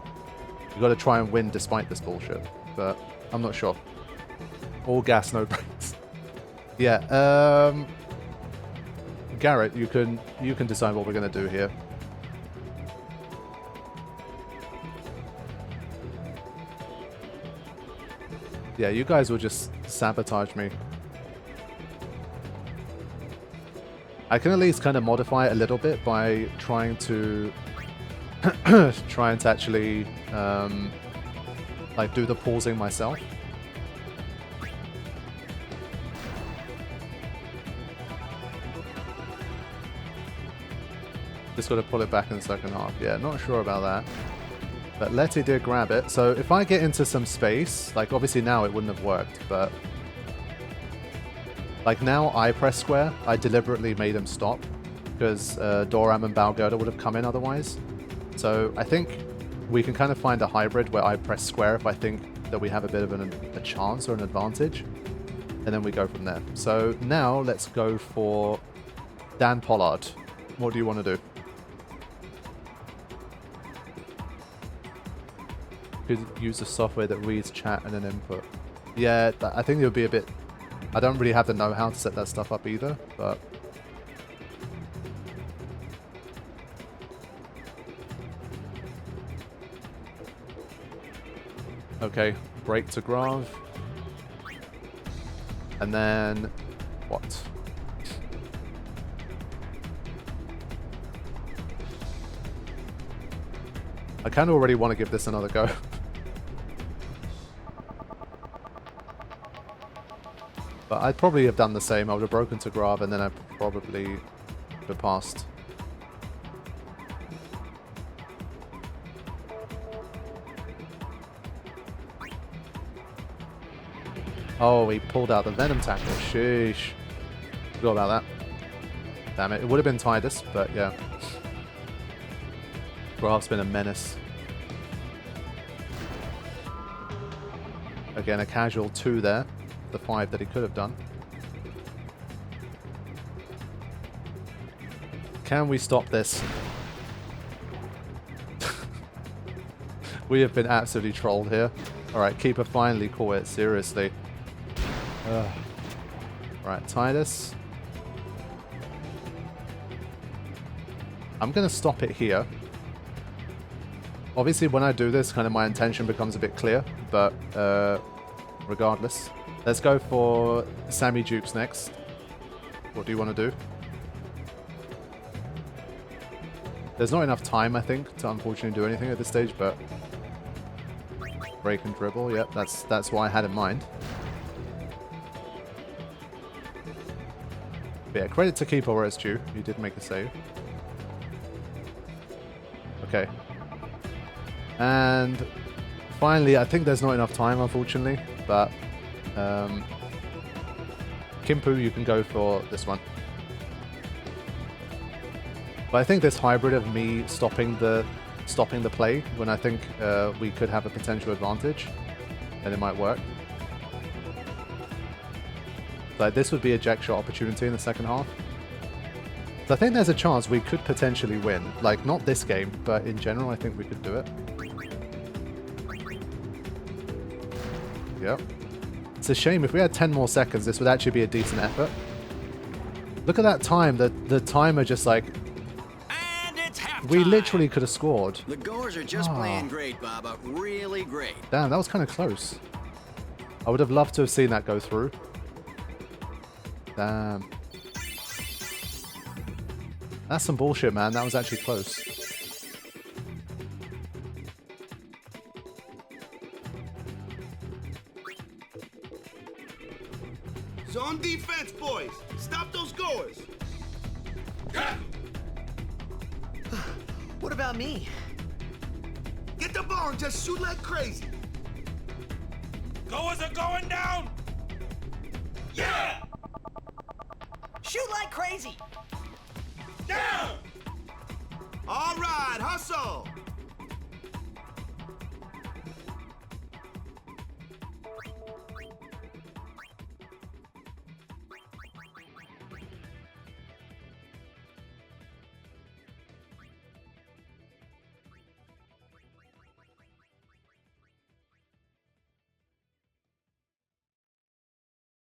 You've got to try and win despite this bullshit, but I'm not sure. All gas, no brakes. Yeah, Garrett, you can decide what we're going to do here. Yeah, you guys will just sabotage me. I can at least kind of modify it a little bit by trying to actually like do the pausing myself. Just got to pull it back in the second half. Yeah, not sure about that. But Letty did grab it. So if I get into some space, like obviously now it wouldn't have worked, but like now I press square, I deliberately made him stop because Doram and Balgurda would have come in otherwise. So I think we can kind of find a hybrid where I press square if I think that we have a bit of a chance or an advantage, and then we go from there. So now let's go for Dan Pollard. What do you want to do? Could use the software that reads chat and an input. Yeah, I think it would be a bit... I don't really have the know-how to set that stuff up either, but... Okay, break to Grav. And then... what? I kind of already want to give this another go. But I'd probably have done the same. I would have broken to Grav and then I probably would have passed. Oh, he pulled out the Venom tackle. Sheesh. Forgot about that. Damn it. It would have been Tidus, but yeah. Grav's been a menace. Again, a casual 2 there. The 5 that he could have done. Can we stop this? We have been absolutely trolled here. Alright, Keeper finally caught it, seriously. Right, Tidus. I'm going to stop it here. Obviously, when I do this, kind of my intention becomes a bit clear, but regardless. Let's go for Sammy Jukes next. What do you want to do? There's not enough time, I think, to unfortunately do anything at this stage, but... break and dribble, yep, that's what I had in mind. But yeah, credit to Keeper where it's due. He did make a save. Okay. And finally, I think there's not enough time, unfortunately, but Kimpu, you can go for this one. But I think this hybrid of me stopping the play when I think we could have a potential advantage, and it might work. Like this would be a jack shot opportunity in the second half. So I think there's a chance we could potentially win. Like not this game, but in general, I think we could do it. Yep. It's a shame. If we had 10 more seconds, this would actually be a decent effort. Look at that time. The timer just like... And it's halftime. We literally could have scored. The Goers are just playing great, Baba. Really great. Damn, that was kind of close. I would have loved to have seen that go through. Damn. That's some bullshit, man. That was actually close. Zone defense, boys. Stop those Goers. What about me? Get the ball and just shoot like crazy. Goers are going down. Yeah. Shoot like crazy! Down. All right, hustle.